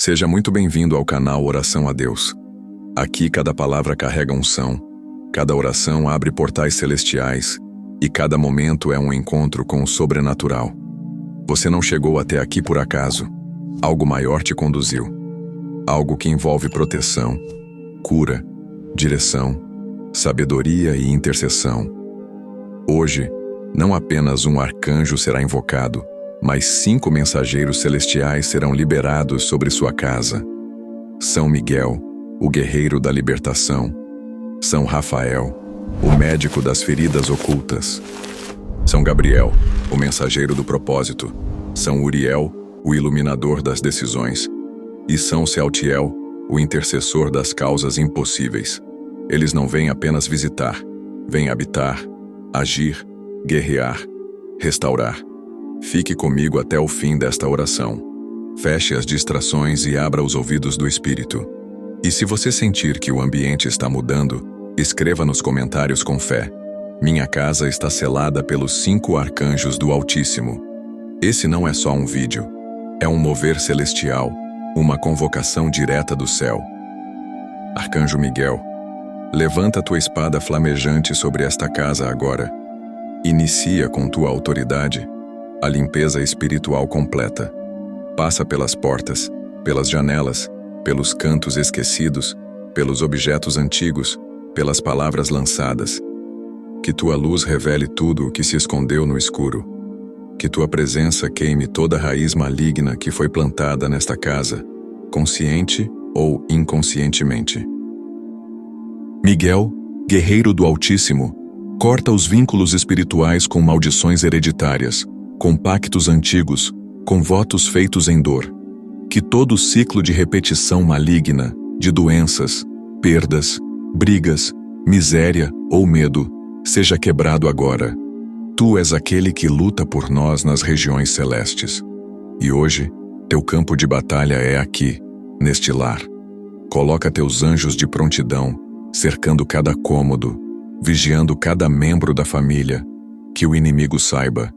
Seja muito bem-vindo ao canal Oração a Deus. Aqui cada palavra carrega unção, cada oração abre portais celestiais e cada momento é um encontro com o sobrenatural. Você não chegou até aqui por acaso. Algo maior te conduziu. Algo que envolve proteção, cura, direção, sabedoria e intercessão. Hoje, não apenas um arcanjo será invocado, mas 5 mensageiros celestiais serão liberados sobre sua casa. São Miguel, o guerreiro da libertação. São Rafael, o médico das feridas ocultas. São Gabriel, o mensageiro do propósito. São Uriel, o iluminador das decisões. E São Sealtiel, o intercessor das causas impossíveis. Eles não vêm apenas visitar, vêm habitar, agir, guerrear, restaurar. Fique comigo até o fim desta oração. Feche as distrações e abra os ouvidos do Espírito. E se você sentir que o ambiente está mudando, escreva nos comentários com fé: minha casa está selada pelos 5 arcanjos do Altíssimo. Esse não é só um vídeo, é um mover celestial, uma convocação direta do céu. Arcanjo Miguel, levanta tua espada flamejante sobre esta casa agora. Inicia com tua autoridade a limpeza espiritual completa. Passa pelas portas, pelas janelas, pelos cantos esquecidos, pelos objetos antigos, pelas palavras lançadas. Que tua luz revele tudo o que se escondeu no escuro. Que tua presença queime toda raiz maligna que foi plantada nesta casa, consciente ou inconscientemente. Miguel, guerreiro do Altíssimo, corta os vínculos espirituais com maldições hereditárias, com pactos antigos, com votos feitos em dor. Que todo ciclo de repetição maligna, de doenças, perdas, brigas, miséria ou medo, seja quebrado agora. Tu és aquele que luta por nós nas regiões celestes. E hoje, teu campo de batalha é aqui, neste lar. Coloca teus anjos de prontidão, cercando cada cômodo, vigiando cada membro da família. Que o inimigo saiba: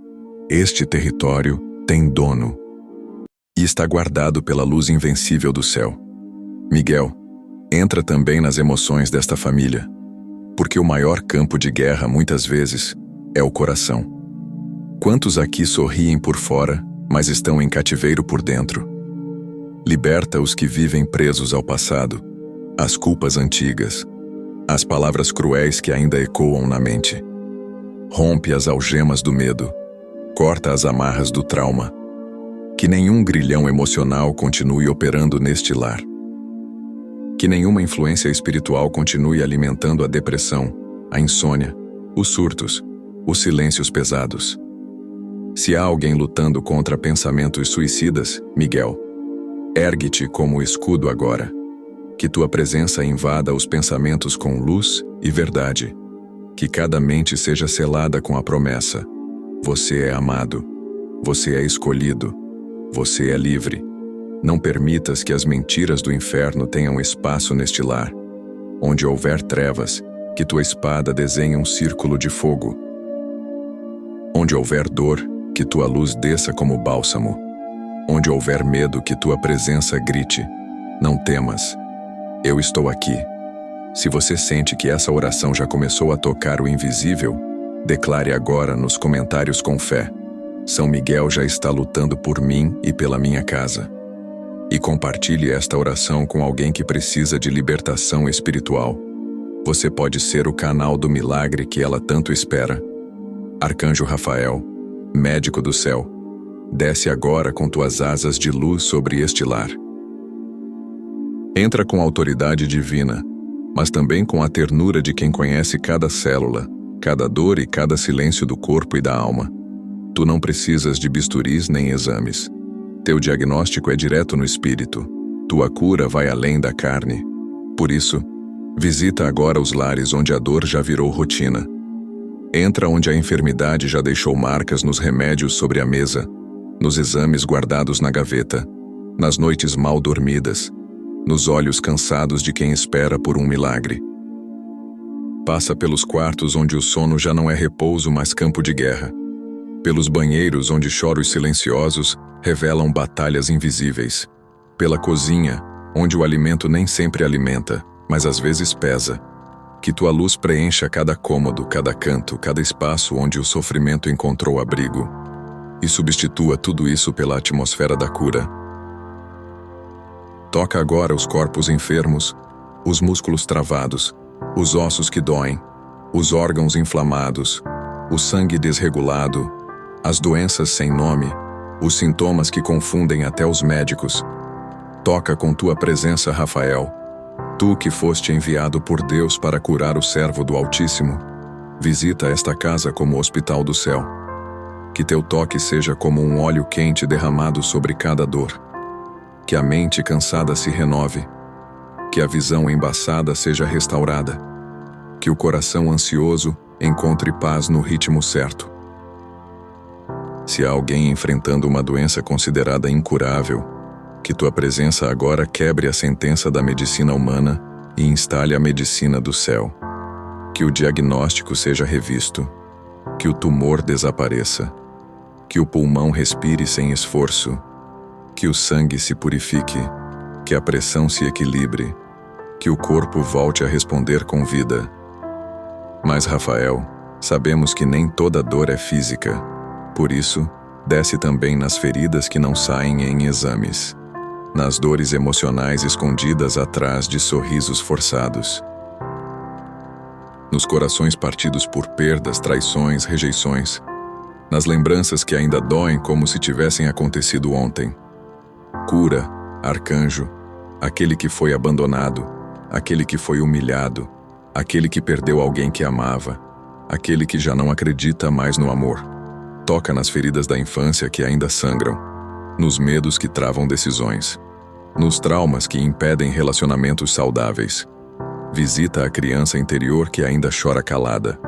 este território tem dono e está guardado pela luz invencível do céu. Miguel, entra também nas emoções desta família, porque o maior campo de guerra, muitas vezes, é o coração. Quantos aqui sorriem por fora, mas estão em cativeiro por dentro? Liberta os que vivem presos ao passado, às culpas antigas, às palavras cruéis que ainda ecoam na mente. Rompe as algemas do medo, corta as amarras do trauma. Que nenhum grilhão emocional continue operando neste lar. Que nenhuma influência espiritual continue alimentando a depressão, a insônia, os surtos, os silêncios pesados. Se há alguém lutando contra pensamentos suicidas, Miguel, ergue-te como escudo agora. Que tua presença invada os pensamentos com luz e verdade. Que cada mente seja selada com a promessa: você é amado, você é escolhido, você é livre. Não permitas que as mentiras do inferno tenham espaço neste lar. Onde houver trevas, que tua espada desenhe um círculo de fogo. Onde houver dor, que tua luz desça como bálsamo. Onde houver medo, que tua presença grite: não temas, eu estou aqui. Se você sente que essa oração já começou a tocar o invisível, declare agora nos comentários com fé: São Miguel já está lutando por mim e pela minha casa. E compartilhe esta oração com alguém que precisa de libertação espiritual. Você pode ser o canal do milagre que ela tanto espera. Arcanjo Rafael, médico do céu, desce agora com tuas asas de luz sobre este lar. Entra com autoridade divina, mas também com a ternura de quem conhece cada célula, cada dor e cada silêncio do corpo e da alma. Tu não precisas de bisturis nem exames. Teu diagnóstico é direto no espírito. Tua cura vai além da carne. Por isso, visita agora os lares onde a dor já virou rotina. Entra onde a enfermidade já deixou marcas nos remédios sobre a mesa, nos exames guardados na gaveta, nas noites mal dormidas, nos olhos cansados de quem espera por um milagre. Passa pelos quartos onde o sono já não é repouso, mas campo de guerra. Pelos banheiros onde choros silenciosos revelam batalhas invisíveis. pela cozinha, onde o alimento nem sempre alimenta, mas às vezes pesa. Que tua luz preencha cada cômodo, cada canto, cada espaço onde o sofrimento encontrou abrigo. E substitua tudo isso pela atmosfera da cura. Toca agora os corpos enfermos, os músculos travados, os ossos que doem, os órgãos inflamados, o sangue desregulado, as doenças sem nome, os sintomas que confundem até os médicos. Toca com tua presença, Rafael. Tu que foste enviado por Deus para curar o servo do Altíssimo, visita esta casa como hospital do céu. Que teu toque seja como um óleo quente derramado sobre cada dor. Que a mente cansada se renove. Que a visão embaçada seja restaurada. Que o coração ansioso encontre paz no ritmo certo. Se há alguém enfrentando uma doença considerada incurável, que tua presença agora quebre a sentença da medicina humana e instale a medicina do céu. Que o diagnóstico seja revisto. Que o tumor desapareça. Que o pulmão respire sem esforço. Que o sangue se purifique. Que a pressão se equilibre. Que o corpo volte a responder com vida. Mas, Rafael, sabemos que nem toda dor é física. Por isso, desce também nas feridas que não saem em exames. Nas dores emocionais escondidas atrás de sorrisos forçados. Nos corações partidos por perdas, traições, rejeições. Nas lembranças que ainda doem como se tivessem acontecido ontem. Cura, arcanjo, aquele que foi abandonado, aquele que foi humilhado, aquele que perdeu alguém que amava, aquele que já não acredita mais no amor. Toca nas feridas da infância que ainda sangram, nos medos que travam decisões, nos traumas que impedem relacionamentos saudáveis. Visita a criança interior que ainda chora calada.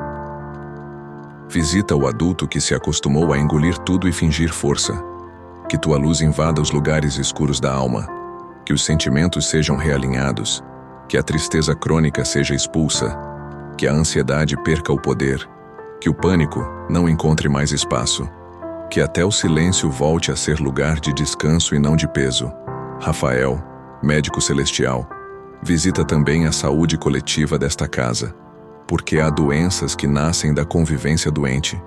Visita o adulto que se acostumou a engolir tudo e fingir força. Que tua luz invada os lugares escuros da alma. Que os sentimentos sejam realinhados. Que a tristeza crônica seja expulsa. Que a ansiedade perca o poder. Que o pânico não encontre mais espaço. Que até o silêncio volte a ser lugar de descanso e não de peso. Rafael, médico celestial, visita também a saúde coletiva desta casa, porque há doenças que nascem da convivência doente.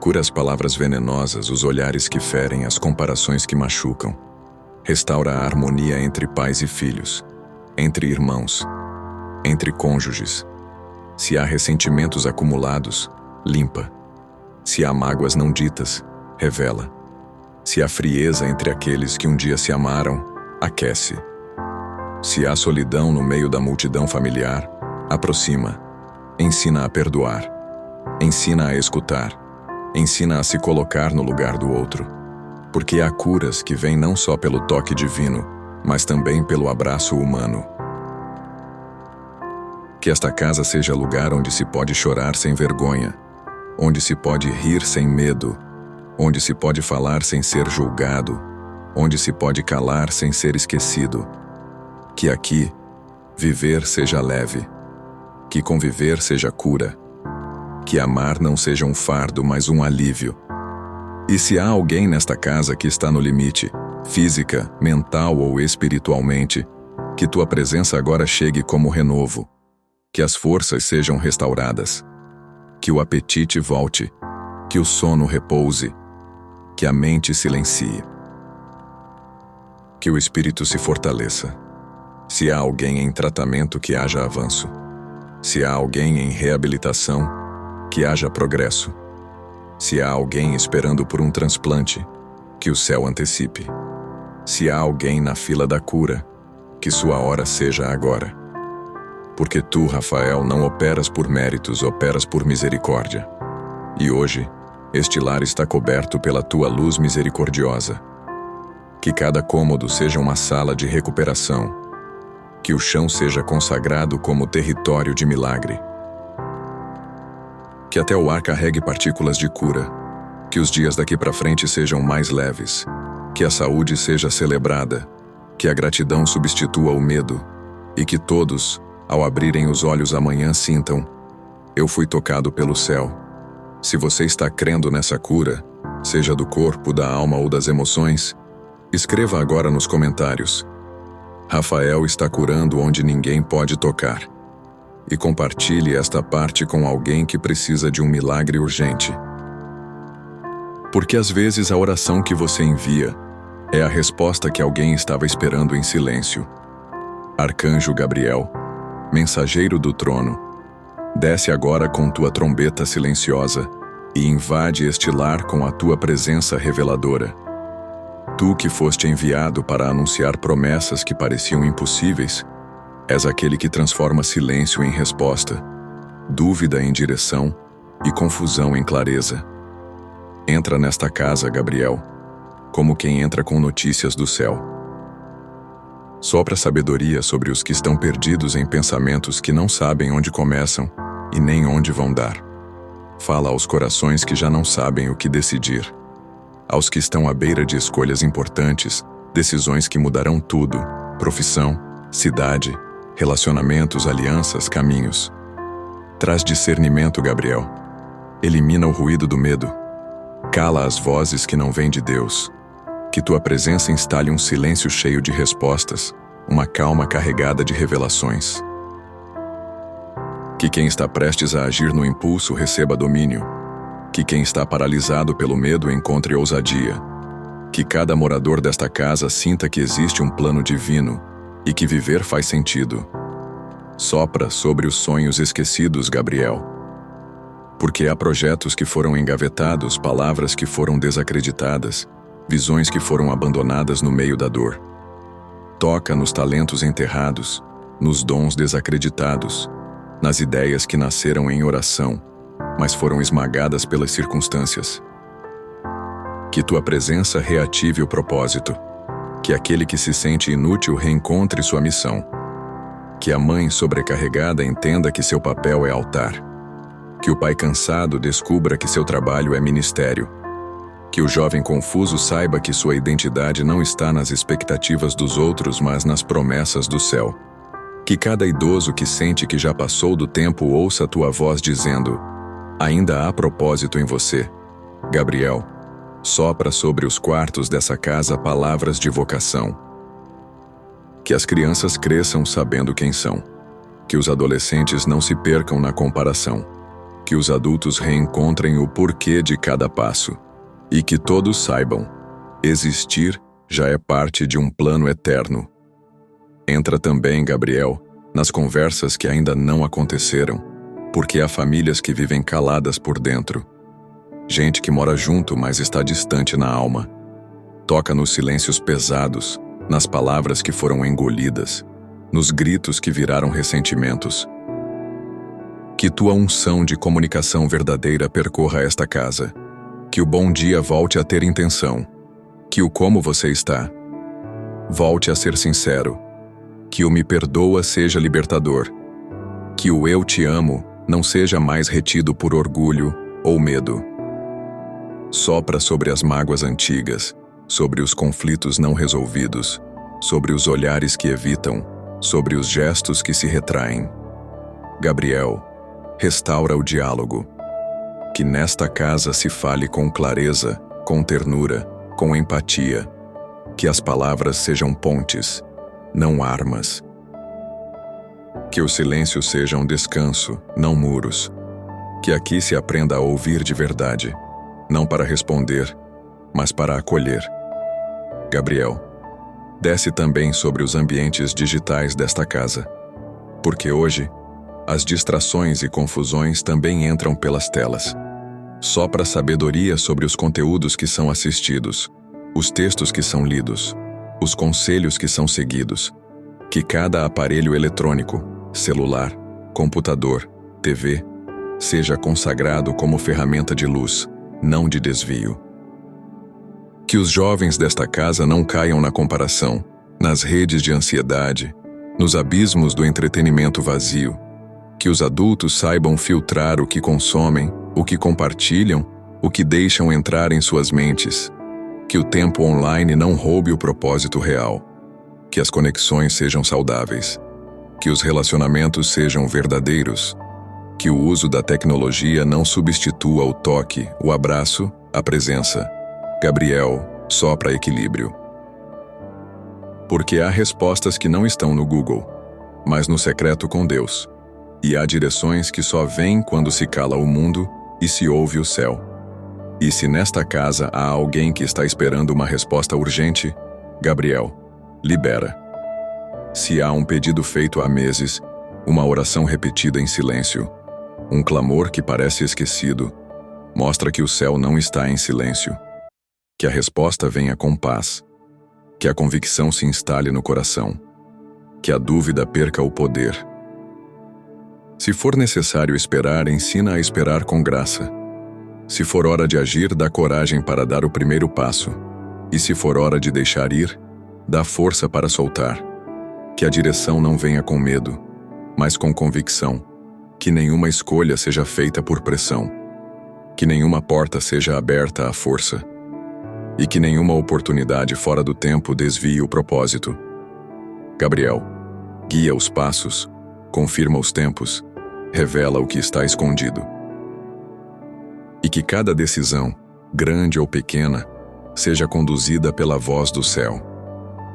Cura as palavras venenosas, os olhares que ferem, as comparações que machucam. Restaura a harmonia entre pais e filhos, entre irmãos, entre cônjuges. Se há ressentimentos acumulados, limpa. Se há mágoas não ditas, revela. Se há frieza entre aqueles que um dia se amaram, aquece. Se há solidão no meio da multidão familiar, aproxima. Ensina a perdoar. Ensina a escutar. Ensina a se colocar no lugar do outro. Porque há curas que vêm não só pelo toque divino, mas também pelo abraço humano. Que esta casa seja lugar onde se pode chorar sem vergonha, onde se pode rir sem medo, onde se pode falar sem ser julgado, onde se pode calar sem ser esquecido. Que aqui, viver seja leve, que conviver seja cura, que amar não seja um fardo, mas um alívio. E se há alguém nesta casa que está no limite, física, mental ou espiritualmente, que tua presença agora chegue como renovo, que as forças sejam restauradas, que o apetite volte, que o sono repouse, que a mente silencie, que o espírito se fortaleça. Se há alguém em tratamento, que haja avanço. Se há alguém em reabilitação, que haja progresso. Se há alguém esperando por um transplante, que o céu antecipe. Se há alguém na fila da cura, que sua hora seja agora. Porque tu, Rafael, não operas por méritos, operas por misericórdia. E hoje, este lar está coberto pela tua luz misericordiosa. Que cada cômodo seja uma sala de recuperação. Que o chão seja consagrado como território de milagre. Que até o ar carregue partículas de cura. Que os dias daqui para frente sejam mais leves. Que a saúde seja celebrada. Que a gratidão substitua o medo. E que todos, ao abrirem os olhos amanhã, sintam: eu fui tocado pelo céu. Se você está crendo nessa cura, seja do corpo, da alma ou das emoções, Escreva agora nos comentários: Rafael está curando onde ninguém pode tocar. E compartilhe esta parte com alguém que precisa de um milagre urgente. Porque às vezes a oração que você envia é a resposta que alguém estava esperando em silêncio. Arcanjo Gabriel, mensageiro do trono, desce agora com tua trombeta silenciosa e invade este lar com a tua presença reveladora. Tu que foste enviado para anunciar promessas que pareciam impossíveis, és aquele que transforma silêncio em resposta, dúvida em direção e confusão em clareza. Entra nesta casa, Gabriel, como quem entra com notícias do céu. Sopra sabedoria sobre os que estão perdidos em pensamentos que não sabem onde começam e nem onde vão dar. Fala aos corações que já não sabem o que decidir. Aos que estão à beira de escolhas importantes, decisões que mudarão tudo: profissão, cidade, relacionamentos, alianças, caminhos. Traz discernimento, Gabriel. Elimina o ruído do medo. Cala as vozes que não vêm de Deus. Que tua presença instale um silêncio cheio de respostas, uma calma carregada de revelações. Que quem está prestes a agir no impulso receba domínio. Que quem está paralisado pelo medo encontre ousadia. Que cada morador desta casa sinta que existe um plano divino e que viver faz sentido. Sopra sobre os sonhos esquecidos, Gabriel. Porque há projetos que foram engavetados, palavras que foram desacreditadas, visões que foram abandonadas no meio da dor. Toca nos talentos enterrados, nos dons desacreditados, nas ideias que nasceram em oração, mas foram esmagadas pelas circunstâncias. Que tua presença reative o propósito. Que aquele que se sente inútil reencontre sua missão. Que a mãe sobrecarregada entenda que seu papel é altar. Que o pai cansado descubra que seu trabalho é ministério. Que o jovem confuso saiba que sua identidade não está nas expectativas dos outros, mas nas promessas do céu. Que cada idoso que sente que já passou do tempo ouça tua voz dizendo: ainda há propósito em você. Gabriel, sopra sobre os quartos dessa casa palavras de vocação. Que as crianças cresçam sabendo quem são. Que os adolescentes não se percam na comparação. Que os adultos reencontrem o porquê de cada passo. E que todos saibam: existir já é parte de um plano eterno. Entra também, Gabriel, nas conversas que ainda não aconteceram, porque há famílias que vivem caladas por dentro. Gente que mora junto, mas está distante na alma. Toca nos silêncios pesados, nas palavras que foram engolidas, nos gritos que viraram ressentimentos. Que tua unção de comunicação verdadeira percorra esta casa. Que o bom dia volte a ter intenção. Que o como você está volte a ser sincero. Que o me perdoa seja libertador. Que o eu te amo não seja mais retido por orgulho ou medo. Sopra sobre as mágoas antigas, sobre os conflitos não resolvidos, sobre os olhares que evitam, sobre os gestos que se retraem. Gabriel, restaura o diálogo. Que nesta casa se fale com clareza, com ternura, com empatia. Que as palavras sejam pontes, não armas. Que o silêncio seja um descanso, não muros. Que aqui se aprenda a ouvir de verdade, não para responder, mas para acolher. Gabriel, desce também sobre os ambientes digitais desta casa, porque hoje as distrações e confusões também entram pelas telas. Sopra sabedoria sobre os conteúdos que são assistidos, os textos que são lidos, os conselhos que são seguidos. Que cada aparelho eletrônico, celular, computador, TV, seja consagrado como ferramenta de luz, não de desvio. Que os jovens desta casa não caiam na comparação, nas redes de ansiedade, nos abismos do entretenimento vazio. Que os adultos saibam filtrar o que consomem, o que compartilham, o que deixam entrar em suas mentes. Que o tempo online não roube o propósito real. Que as conexões sejam saudáveis. Que os relacionamentos sejam verdadeiros. Que o uso da tecnologia não substitua o toque, o abraço, a presença. Gabriel, sopra equilíbrio. Porque há respostas que não estão no Google, mas no secreto com Deus. E há direções que só vêm quando se cala o mundo e se ouve o céu. E se nesta casa há alguém que está esperando uma resposta urgente, Gabriel, libera. Se há um pedido feito há meses, uma oração repetida em silêncio, um clamor que parece esquecido, mostra que o céu não está em silêncio. Que a resposta venha com paz. Que a convicção se instale no coração. Que a dúvida perca o poder. Se for necessário esperar, ensina a esperar com graça. Se for hora de agir, dá coragem para dar o primeiro passo. E se for hora de deixar ir, dá força para soltar. Que a direção não venha com medo, mas com convicção. Que nenhuma escolha seja feita por pressão. Que nenhuma porta seja aberta à força. E que nenhuma oportunidade fora do tempo desvie o propósito. Gabriel, guia os passos, confirma os tempos, revela o que está escondido. E que cada decisão, grande ou pequena, seja conduzida pela voz do céu.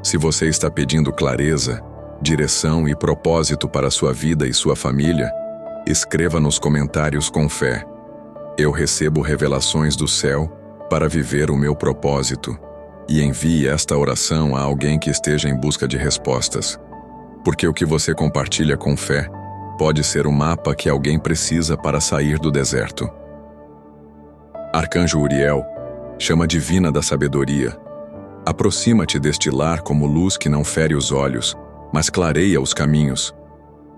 Se você está pedindo clareza, direção e propósito para sua vida e sua família, escreva nos comentários com fé. Eu recebo revelações do céu para viver o meu propósito. E envie esta oração a alguém que esteja em busca de respostas. Porque o que você compartilha com fé pode ser o mapa que alguém precisa para sair do deserto. Arcanjo Uriel, chama divina da sabedoria. Aproxima-te deste lar como luz que não fere os olhos, mas clareia os caminhos.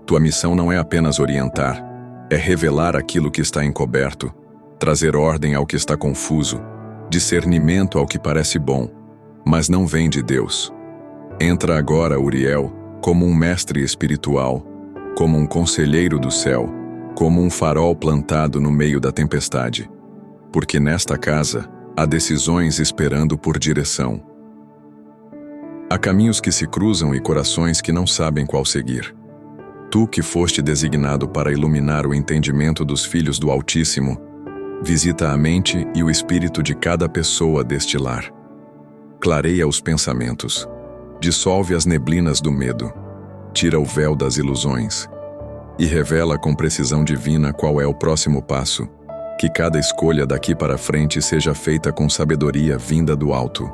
Tua missão não é apenas orientar, é revelar aquilo que está encoberto, trazer ordem ao que está confuso, discernimento ao que parece bom, mas não vem de Deus. Entra agora, Uriel, como um mestre espiritual, como um conselheiro do céu, como um farol plantado no meio da tempestade. Porque nesta casa há decisões esperando por direção. Há caminhos que se cruzam e corações que não sabem qual seguir. Tu que foste designado para iluminar o entendimento dos filhos do Altíssimo, visita a mente e o espírito de cada pessoa deste lar. Clareia os pensamentos, dissolve as neblinas do medo, tira o véu das ilusões e revela com precisão divina qual é o próximo passo. Que cada escolha daqui para frente seja feita com sabedoria vinda do alto.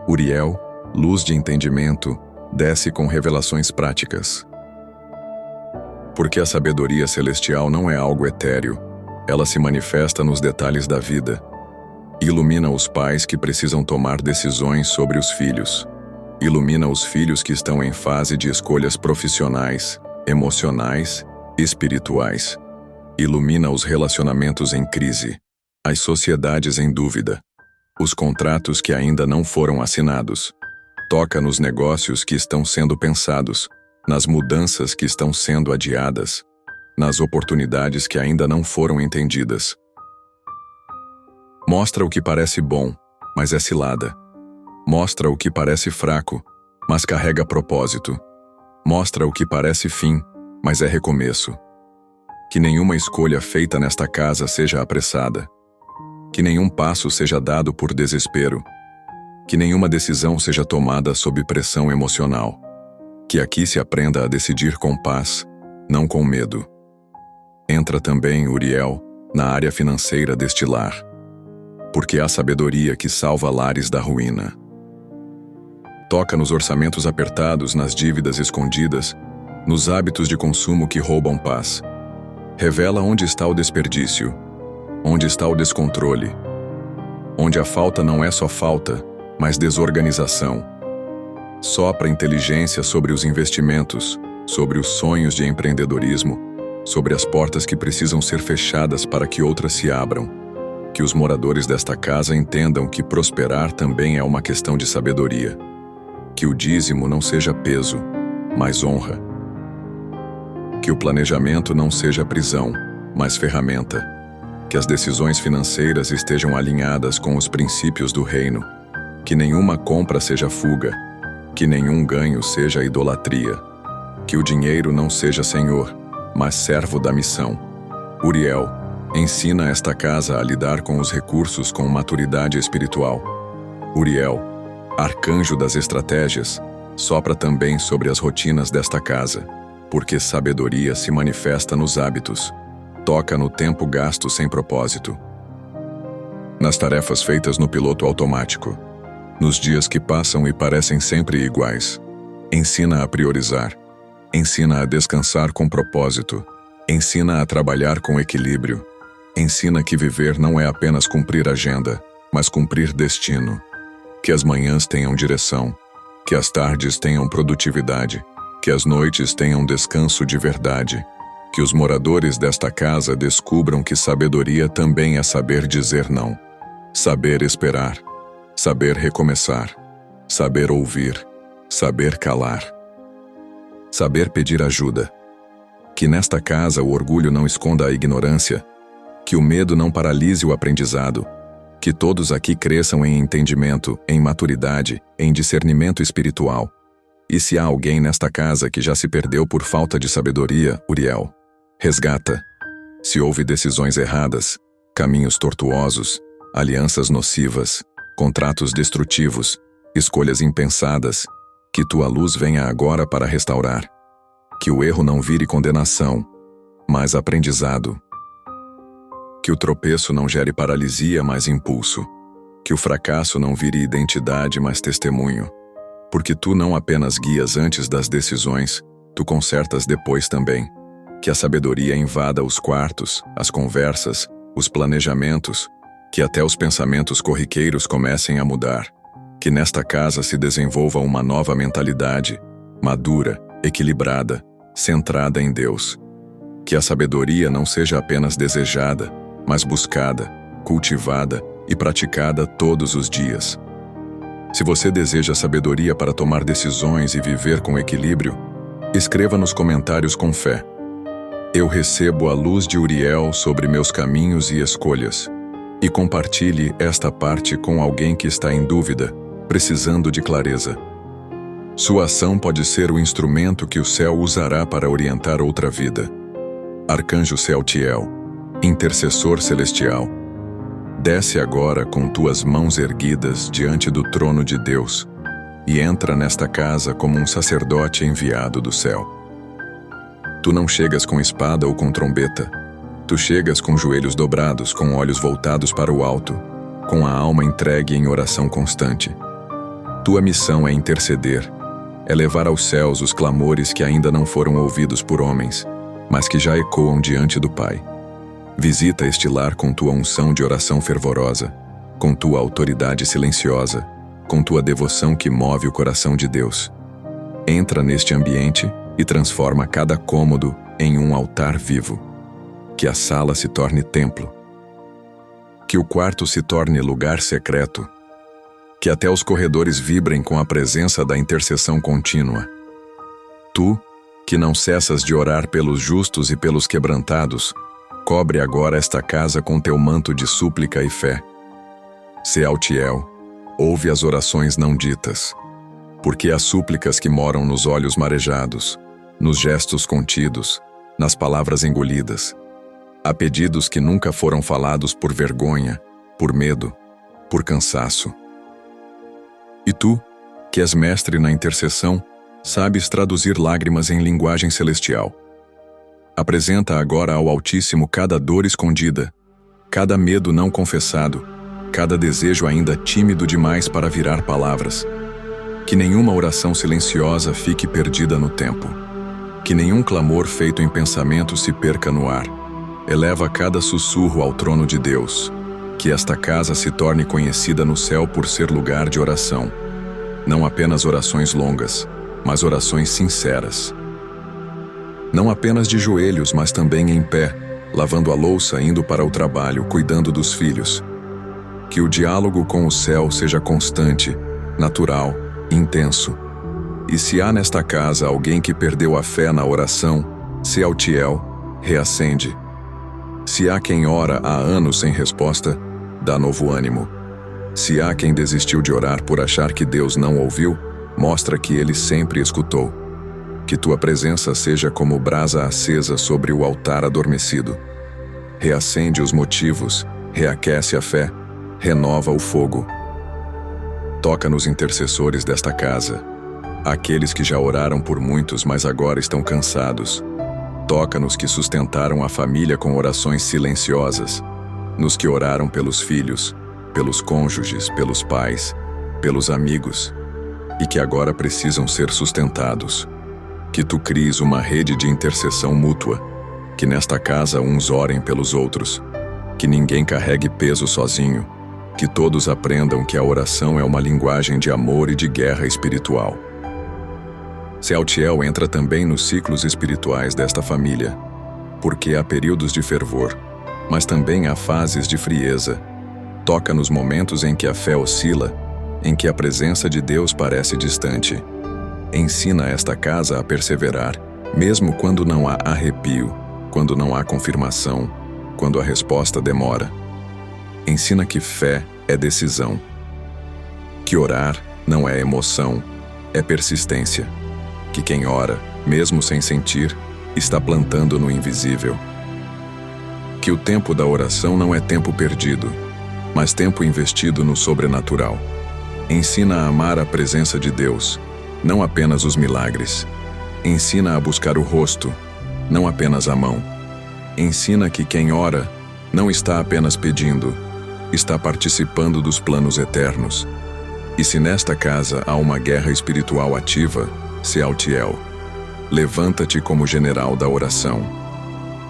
Uriel, luz de entendimento, desce com revelações práticas. Porque a sabedoria celestial não é algo etéreo, ela se manifesta nos detalhes da vida. Ilumina os pais que precisam tomar decisões sobre os filhos. Ilumina os filhos que estão em fase de escolhas profissionais, emocionais, espirituais. Ilumina os relacionamentos em crise, as sociedades em dúvida, os contratos que ainda não foram assinados. Toca nos negócios que estão sendo pensados, nas mudanças que estão sendo adiadas, nas oportunidades que ainda não foram entendidas. Mostra o que parece bom, mas é cilada. Mostra o que parece fraco, mas carrega propósito. Mostra o que parece fim, mas é recomeço. Que nenhuma escolha feita nesta casa seja apressada. Que nenhum passo seja dado por desespero. Que nenhuma decisão seja tomada sob pressão emocional. Que aqui se aprenda a decidir com paz, não com medo. Entra também, Uriel, na área financeira deste lar. Porque há sabedoria que salva lares da ruína. Toca nos orçamentos apertados, nas dívidas escondidas, nos hábitos de consumo que roubam paz. Revela onde está o desperdício, onde está o descontrole, onde a falta não é só falta, mas desorganização. Sopra inteligência sobre os investimentos, sobre os sonhos de empreendedorismo, sobre as portas que precisam ser fechadas para que outras se abram. Que os moradores desta casa entendam que prosperar também é uma questão de sabedoria. Que o dízimo não seja peso, mas honra. Que o planejamento não seja prisão, mas ferramenta. Que as decisões financeiras estejam alinhadas com os princípios do reino. Que nenhuma compra seja fuga. Que nenhum ganho seja idolatria. Que o dinheiro não seja senhor, mas servo da missão. Uriel, ensina esta casa a lidar com os recursos com maturidade espiritual. Uriel, arcanjo das estratégias, Sopra também sobre as rotinas desta casa, porque sabedoria se manifesta nos hábitos. Toca no tempo gasto sem propósito. Nas tarefas feitas no piloto automático. Nos dias que passam e parecem sempre iguais. Ensina a priorizar. Ensina a descansar com propósito. Ensina a trabalhar com equilíbrio. Ensina que viver não é apenas cumprir agenda, mas cumprir destino. Que as manhãs tenham direção. Que as tardes tenham produtividade. Que as noites tenham descanso de verdade. Que os moradores desta casa descubram que sabedoria também é saber dizer não. Saber esperar. Saber recomeçar. Saber ouvir. Saber calar. Saber pedir ajuda. Que nesta casa o orgulho não esconda a ignorância. Que o medo não paralise o aprendizado. Que todos aqui cresçam em entendimento, em maturidade, em discernimento espiritual. E se há alguém nesta casa que já se perdeu por falta de sabedoria, Uriel, resgata. Se houve decisões erradas, caminhos tortuosos, alianças nocivas, contratos destrutivos, escolhas impensadas, que tua luz venha agora para restaurar. Que o erro não vire condenação, mas aprendizado. Que o tropeço não gere paralisia, mas impulso. Que o fracasso não vire identidade, mas testemunho. Porque tu não apenas guias antes das decisões, tu consertas depois também. Que a sabedoria invada os quartos, as conversas, os planejamentos, que até os pensamentos corriqueiros comecem a mudar. Que nesta casa se desenvolva uma nova mentalidade, madura, equilibrada, centrada em Deus. Que a sabedoria não seja apenas desejada, mas buscada, cultivada e praticada todos os dias. Se você deseja sabedoria para tomar decisões e viver com equilíbrio, escreva nos comentários com fé. Eu recebo a luz de Uriel sobre meus caminhos e escolhas. E compartilhe esta parte com alguém que está em dúvida, precisando de clareza. Sua ação pode ser o instrumento que o céu usará para orientar outra vida. Arcanjo Celtiel, intercessor celestial, desce agora com tuas mãos erguidas diante do trono de Deus e entra nesta casa como um sacerdote enviado do céu. Tu não chegas com espada ou com trombeta. Tu chegas com joelhos dobrados, com olhos voltados para o alto, com a alma entregue em oração constante. Tua missão é interceder, é levar aos céus os clamores que ainda não foram ouvidos por homens, mas que já ecoam diante do Pai. Visita este lar com tua unção de oração fervorosa, com tua autoridade silenciosa, com tua devoção que move o coração de Deus. Entra neste ambiente e transforma cada cômodo em um altar vivo. Que a sala se torne templo. Que o quarto se torne lugar secreto. Que até os corredores vibrem com a presença da intercessão contínua. Tu, que não cessas de orar pelos justos e pelos quebrantados, cobre agora esta casa com teu manto de súplica e fé. Sealtiel, ouve as orações não ditas, porque há súplicas que moram nos olhos marejados, nos gestos contidos, nas palavras engolidas. Há pedidos que nunca foram falados por vergonha, por medo, por cansaço. E tu, que és mestre na intercessão, sabes traduzir lágrimas em linguagem celestial. Apresenta agora ao Altíssimo cada dor escondida, cada medo não confessado, cada desejo ainda tímido demais para virar palavras. Que nenhuma oração silenciosa fique perdida no tempo. Que nenhum clamor feito em pensamento se perca no ar. Eleva cada sussurro ao trono de Deus. Que esta casa se torne conhecida no céu por ser lugar de oração. Não apenas orações longas, mas orações sinceras. Não apenas de joelhos, mas também em pé, lavando a louça, indo para o trabalho, cuidando dos filhos. Que o diálogo com o céu seja constante, natural, intenso. E se há nesta casa alguém que perdeu a fé na oração, Sealtiel, reacende. Se há quem ora há anos sem resposta, dá novo ânimo. Se há quem desistiu de orar por achar que Deus não ouviu, mostra que Ele sempre escutou. Que tua presença seja como brasa acesa sobre o altar adormecido. Reacende os motivos, reaquece a fé, renova o fogo. Toca nos intercessores desta casa. Aqueles que já oraram por muitos, mas agora estão cansados. Toca nos que sustentaram a família com orações silenciosas, nos que oraram pelos filhos, pelos cônjuges, pelos pais, pelos amigos, e que agora precisam ser sustentados. Que tu cries uma rede de intercessão mútua, que nesta casa uns orem pelos outros, que ninguém carregue peso sozinho, que todos aprendam que a oração é uma linguagem de amor e de guerra espiritual. Sealtiel entra também nos ciclos espirituais desta família, porque há períodos de fervor, mas também há fases de frieza. Toca nos momentos em que a fé oscila, em que a presença de Deus parece distante. Ensina esta casa a perseverar, mesmo quando não há arrepio, quando não há confirmação, quando a resposta demora. Ensina que fé é decisão, que orar não é emoção, é persistência, que quem ora, mesmo sem sentir, está plantando no invisível. Que o tempo da oração não é tempo perdido, mas tempo investido no sobrenatural. Ensina a amar a presença de Deus, não apenas os milagres. Ensina a buscar o rosto, não apenas a mão. Ensina que quem ora não está apenas pedindo, está participando dos planos eternos. E se nesta casa há uma guerra espiritual ativa, Sealtiel, levanta-te como general da oração.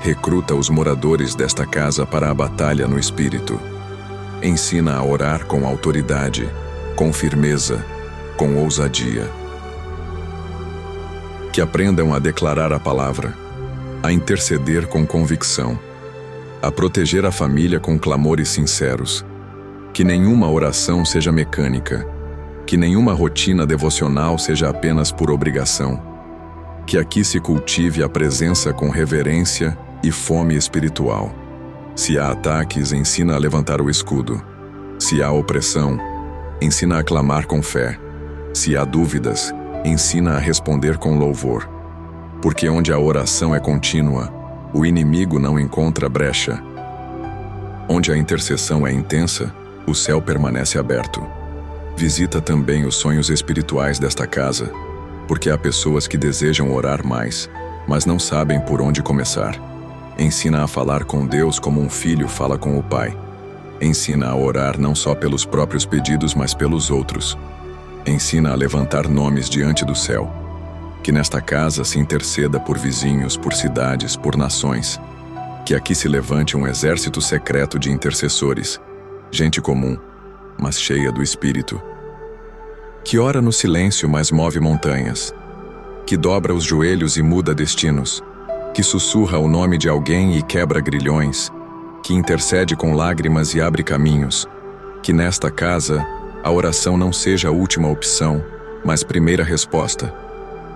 Recruta os moradores desta casa para a batalha no espírito. Ensina a orar com autoridade, com firmeza, com ousadia. Que aprendam a declarar a palavra, a interceder com convicção, a proteger a família com clamores sinceros. Que nenhuma oração seja mecânica, que nenhuma rotina devocional seja apenas por obrigação. Que aqui se cultive a presença com reverência e fome espiritual. Se há ataques, ensina a levantar o escudo. Se há opressão, ensina a clamar com fé. Se há dúvidas, ensina a responder com louvor. Porque onde a oração é contínua, o inimigo não encontra brecha. Onde a intercessão é intensa, o céu permanece aberto. Visita também os sonhos espirituais desta casa, porque há pessoas que desejam orar mais, mas não sabem por onde começar. Ensina a falar com Deus como um filho fala com o pai. Ensina a orar não só pelos próprios pedidos, mas pelos outros. Ensina a levantar nomes diante do céu. Que nesta casa se interceda por vizinhos, por cidades, por nações. Que aqui se levante um exército secreto de intercessores, gente comum, mas cheia do Espírito. Que ora no silêncio, mas move montanhas. Que dobra os joelhos e muda destinos. Que sussurra o nome de alguém e quebra grilhões. Que intercede com lágrimas e abre caminhos. Que nesta casa, a oração não seja a última opção, mas primeira resposta.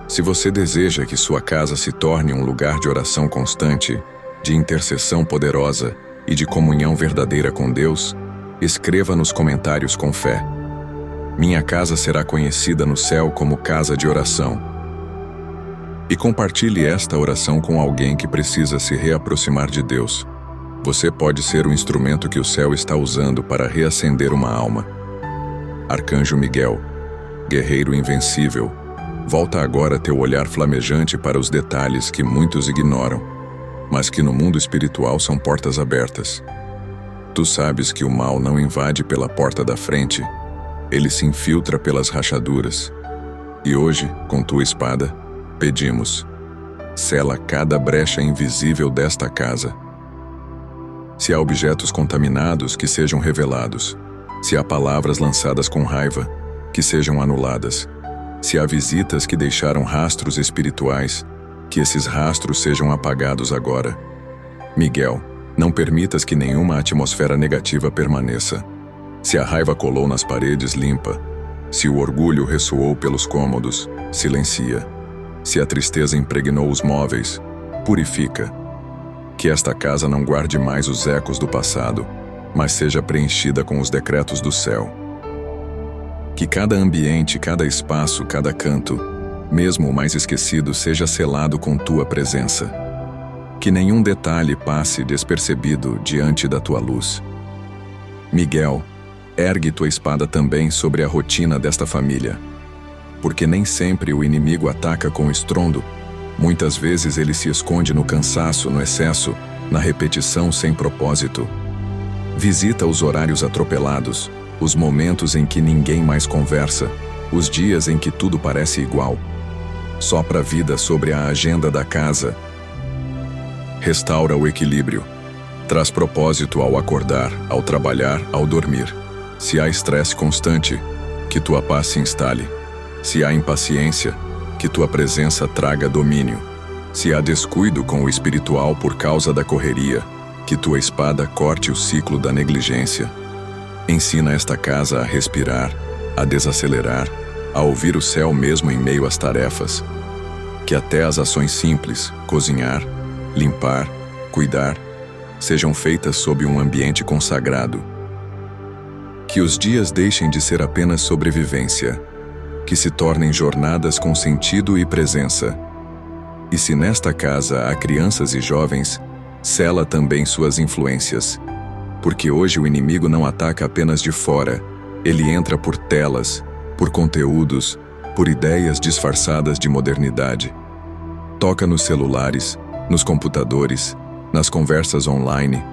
Se você deseja que sua casa se torne um lugar de oração constante, de intercessão poderosa e de comunhão verdadeira com Deus, escreva nos comentários com fé. Minha casa será conhecida no céu como casa de oração. E compartilhe esta oração com alguém que precisa se reaproximar de Deus. Você pode ser o instrumento que o céu está usando para reacender uma alma. Arcanjo Miguel, guerreiro invencível, volta agora teu olhar flamejante para os detalhes que muitos ignoram, mas que no mundo espiritual são portas abertas. Tu sabes que o mal não invade pela porta da frente, ele se infiltra pelas rachaduras. E hoje, com tua espada, pedimos: sela cada brecha invisível desta casa. Se há objetos contaminados, que sejam revelados. Se há palavras lançadas com raiva, que sejam anuladas. Se há visitas que deixaram rastros espirituais, que esses rastros sejam apagados agora. Miguel, não permitas que nenhuma atmosfera negativa permaneça. Se a raiva colou nas paredes, limpa. Se o orgulho ressoou pelos cômodos, silencia. Se a tristeza impregnou os móveis, purifica. Que esta casa não guarde mais os ecos do passado, mas seja preenchida com os decretos do céu. Que cada ambiente, cada espaço, cada canto, mesmo o mais esquecido, seja selado com tua presença. Que nenhum detalhe passe despercebido diante da tua luz. Miguel, ergue tua espada também sobre a rotina desta família. porque nem sempre o inimigo ataca com estrondo. Muitas vezes ele se esconde no cansaço, no excesso, na repetição sem propósito. Visita os horários atropelados, os momentos em que ninguém mais conversa, os dias em que tudo parece igual. Sopra a vida sobre a agenda da casa. Restaura o equilíbrio. Traz propósito ao acordar, ao trabalhar, ao dormir. Se há estresse constante, que tua paz se instale. Se há impaciência, que tua presença traga domínio. Se há descuido com o espiritual por causa da correria, que tua espada corte o ciclo da negligência. Ensina esta casa a respirar, a desacelerar, a ouvir o céu mesmo em meio às tarefas. Que até as ações simples, cozinhar, limpar, cuidar, sejam feitas sob um ambiente consagrado. Que os dias deixem de ser apenas sobrevivência, que se tornem jornadas com sentido e presença. E se nesta casa há crianças e jovens, sela também suas influências. Porque hoje o inimigo não ataca apenas de fora, ele entra por telas, por conteúdos, por ideias disfarçadas de modernidade. Toca nos celulares, nos computadores, nas conversas online.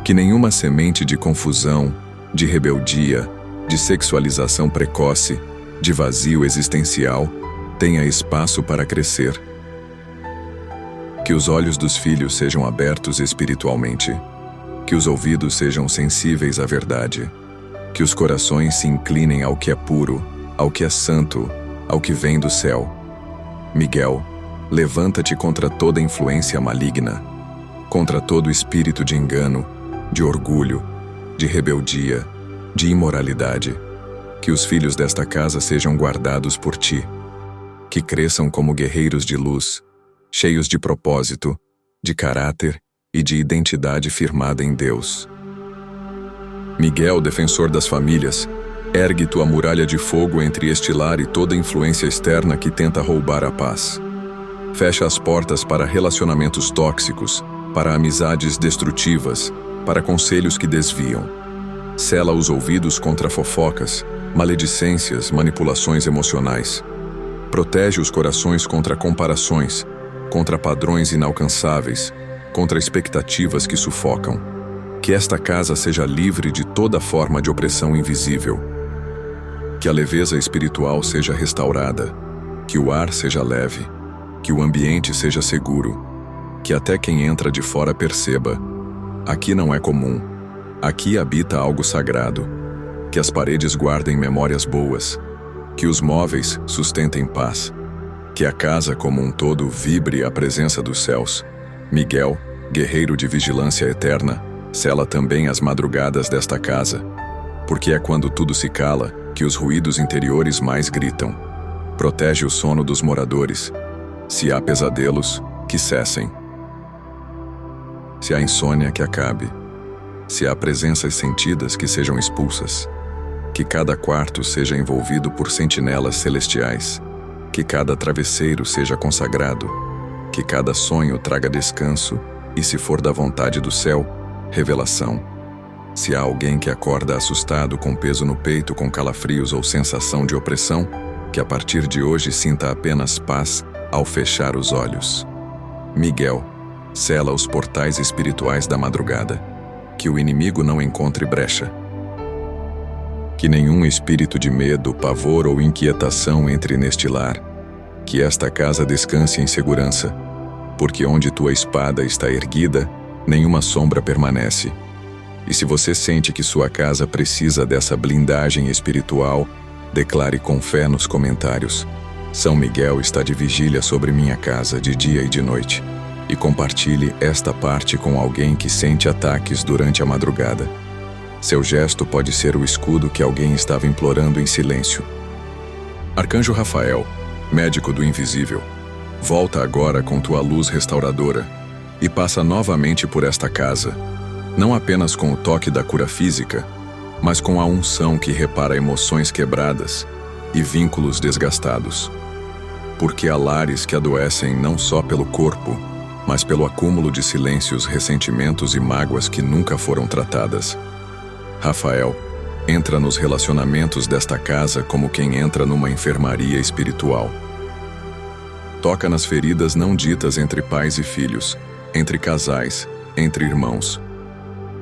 Que nenhuma semente de confusão, de rebeldia, de sexualização precoce, de vazio existencial, tenha espaço para crescer. Que os olhos dos filhos sejam abertos espiritualmente. Que os ouvidos sejam sensíveis à verdade. Que os corações se inclinem ao que é puro, ao que é santo, ao que vem do céu. Miguel, levanta-te contra toda influência maligna, contra todo espírito de engano, de orgulho, de rebeldia, de imoralidade. Que os filhos desta casa sejam guardados por ti. Que cresçam como guerreiros de luz, cheios de propósito, de caráter e de identidade firmada em Deus. Miguel, defensor das famílias, ergue tua muralha de fogo entre este lar e toda influência externa que tenta roubar a paz. Fecha as portas para relacionamentos tóxicos, para amizades destrutivas, para conselhos que desviam. Sela os ouvidos contra fofocas, maledicências, manipulações emocionais. Protege os corações contra comparações, contra padrões inalcançáveis, contra expectativas que sufocam. Que esta casa seja livre de toda forma de opressão invisível. Que a leveza espiritual seja restaurada, que o ar seja leve, que o ambiente seja seguro, que até quem entra de fora perceba: aqui não é comum, aqui habita algo sagrado. Que as paredes guardem memórias boas, que os móveis sustentem paz, que a casa como um todo vibre a presença dos céus. Miguel, guerreiro de vigilância eterna, sela também as madrugadas desta casa, porque é quando tudo se cala que os ruídos interiores mais gritam. Protege o sono dos moradores. Se há pesadelos, que cessem. Se há insônia, que acabe. Se há presenças sentidas, que sejam expulsas. Que cada quarto seja envolvido por sentinelas celestiais. Que cada travesseiro seja consagrado. Que cada sonho traga descanso e, se for da vontade do céu, revelação. Se há alguém que acorda assustado, com peso no peito, com calafrios ou sensação de opressão, que a partir de hoje sinta apenas paz ao fechar os olhos. Miguel, sela os portais espirituais da madrugada. Que o inimigo não encontre brecha. Que nenhum espírito de medo, pavor ou inquietação entre neste lar. Que esta casa descanse em segurança, porque onde tua espada está erguida, nenhuma sombra permanece. E se você sente que sua casa precisa dessa blindagem espiritual, declare com fé nos comentários: São Miguel está de vigília sobre minha casa de dia e de noite. E compartilhe esta parte com alguém que sente ataques durante a madrugada. Seu gesto pode ser o escudo que alguém estava implorando em silêncio. Arcanjo Rafael, médico do invisível, volta agora com tua luz restauradora e passa novamente por esta casa, não apenas com o toque da cura física, mas com a unção que repara emoções quebradas e vínculos desgastados. Porque há lares que adoecem não só pelo corpo, mas pelo acúmulo de silêncios, ressentimentos e mágoas que nunca foram tratadas. Rafael, Entra nos relacionamentos desta casa como quem entra numa enfermaria espiritual. Toca nas feridas não ditas entre pais e filhos, entre casais, entre irmãos.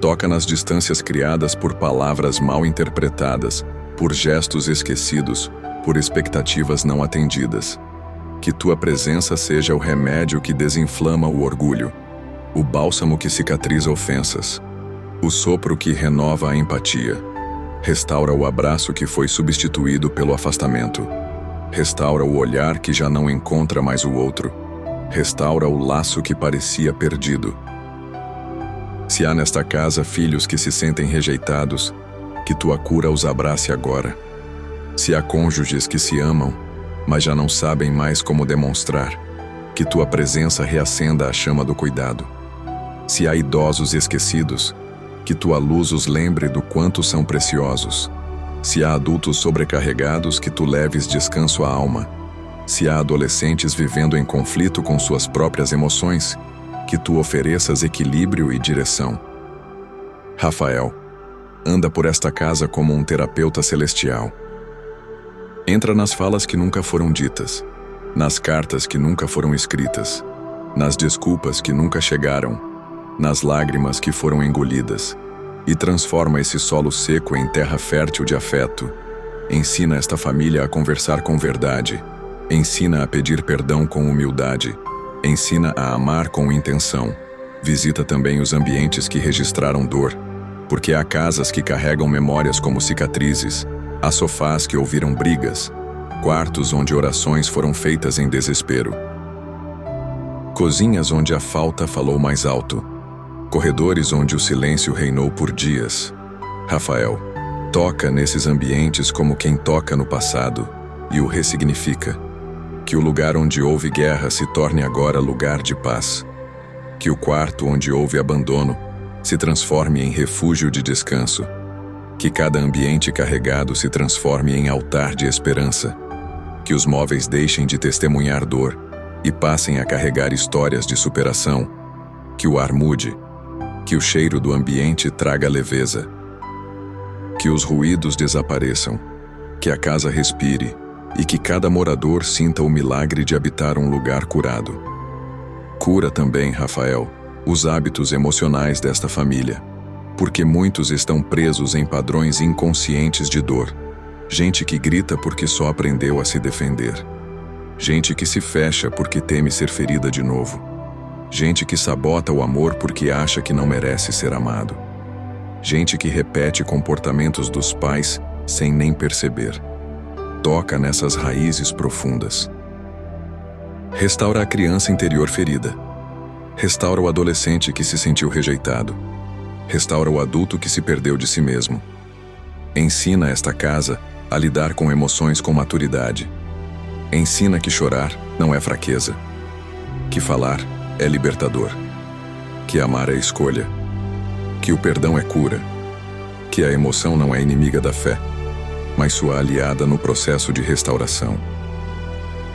Toca nas distâncias criadas por palavras mal interpretadas, por gestos esquecidos, por expectativas não atendidas. Que tua presença seja o remédio que desinflama o orgulho, o bálsamo que cicatriza ofensas, o sopro que renova a empatia. Restaura o abraço que foi substituído pelo afastamento. Restaura o olhar que já não encontra mais o outro. Restaura o laço que parecia perdido. Se há nesta casa filhos que se sentem rejeitados, que tua cura os abrace agora. Se há cônjuges que se amam, mas já não sabem mais como demonstrar, que tua presença reacenda a chama do cuidado. Se há idosos esquecidos, que tua luz os lembre do quanto são preciosos. Se há adultos sobrecarregados, que tu leves descanso à alma. Se há adolescentes vivendo em conflito com suas próprias emoções, que tu ofereças equilíbrio e direção. Rafael, anda por esta casa como um terapeuta celestial. Entra nas falas que nunca foram ditas, nas cartas que nunca foram escritas, nas desculpas que nunca chegaram, nas lágrimas que foram engolidas, e transforma esse solo seco em terra fértil de afeto. Ensina esta família a conversar com verdade, ensina a pedir perdão com humildade, ensina a amar com intenção. Visita também os ambientes que registraram dor, porque há casas que carregam memórias como cicatrizes, há sofás que ouviram brigas, quartos onde orações foram feitas em desespero, cozinhas onde a falta falou mais alto, corredores onde o silêncio reinou por dias. Rafael, toca nesses ambientes como quem toca no passado e o ressignifica. Que o lugar onde houve guerra se torne agora lugar de paz. Que o quarto onde houve abandono se transforme em refúgio de descanso. Que cada ambiente carregado se transforme em altar de esperança. Que os móveis deixem de testemunhar dor e passem a carregar histórias de superação. Que o ar mude. Que o cheiro do ambiente traga leveza. Que os ruídos desapareçam. Que a casa respire e que cada morador sinta o milagre de habitar um lugar curado. Cura também, Rafael, os hábitos emocionais desta família, porque muitos estão presos em padrões inconscientes de dor. Gente que grita porque só aprendeu a se defender. Gente que se fecha porque teme ser ferida de novo. Gente que sabota o amor porque acha que não merece ser amado. Gente que repete comportamentos dos pais sem nem perceber. Toca nessas raízes profundas. Restaura a criança interior ferida. Restaura o adolescente que se sentiu rejeitado. Restaura o adulto que se perdeu de si mesmo. Ensina esta casa a lidar com emoções com maturidade. Ensina que chorar não é fraqueza. Que falar é libertador. Que amar é escolha. Que o perdão é cura. Que a emoção não é inimiga da fé, mas sua aliada no processo de restauração.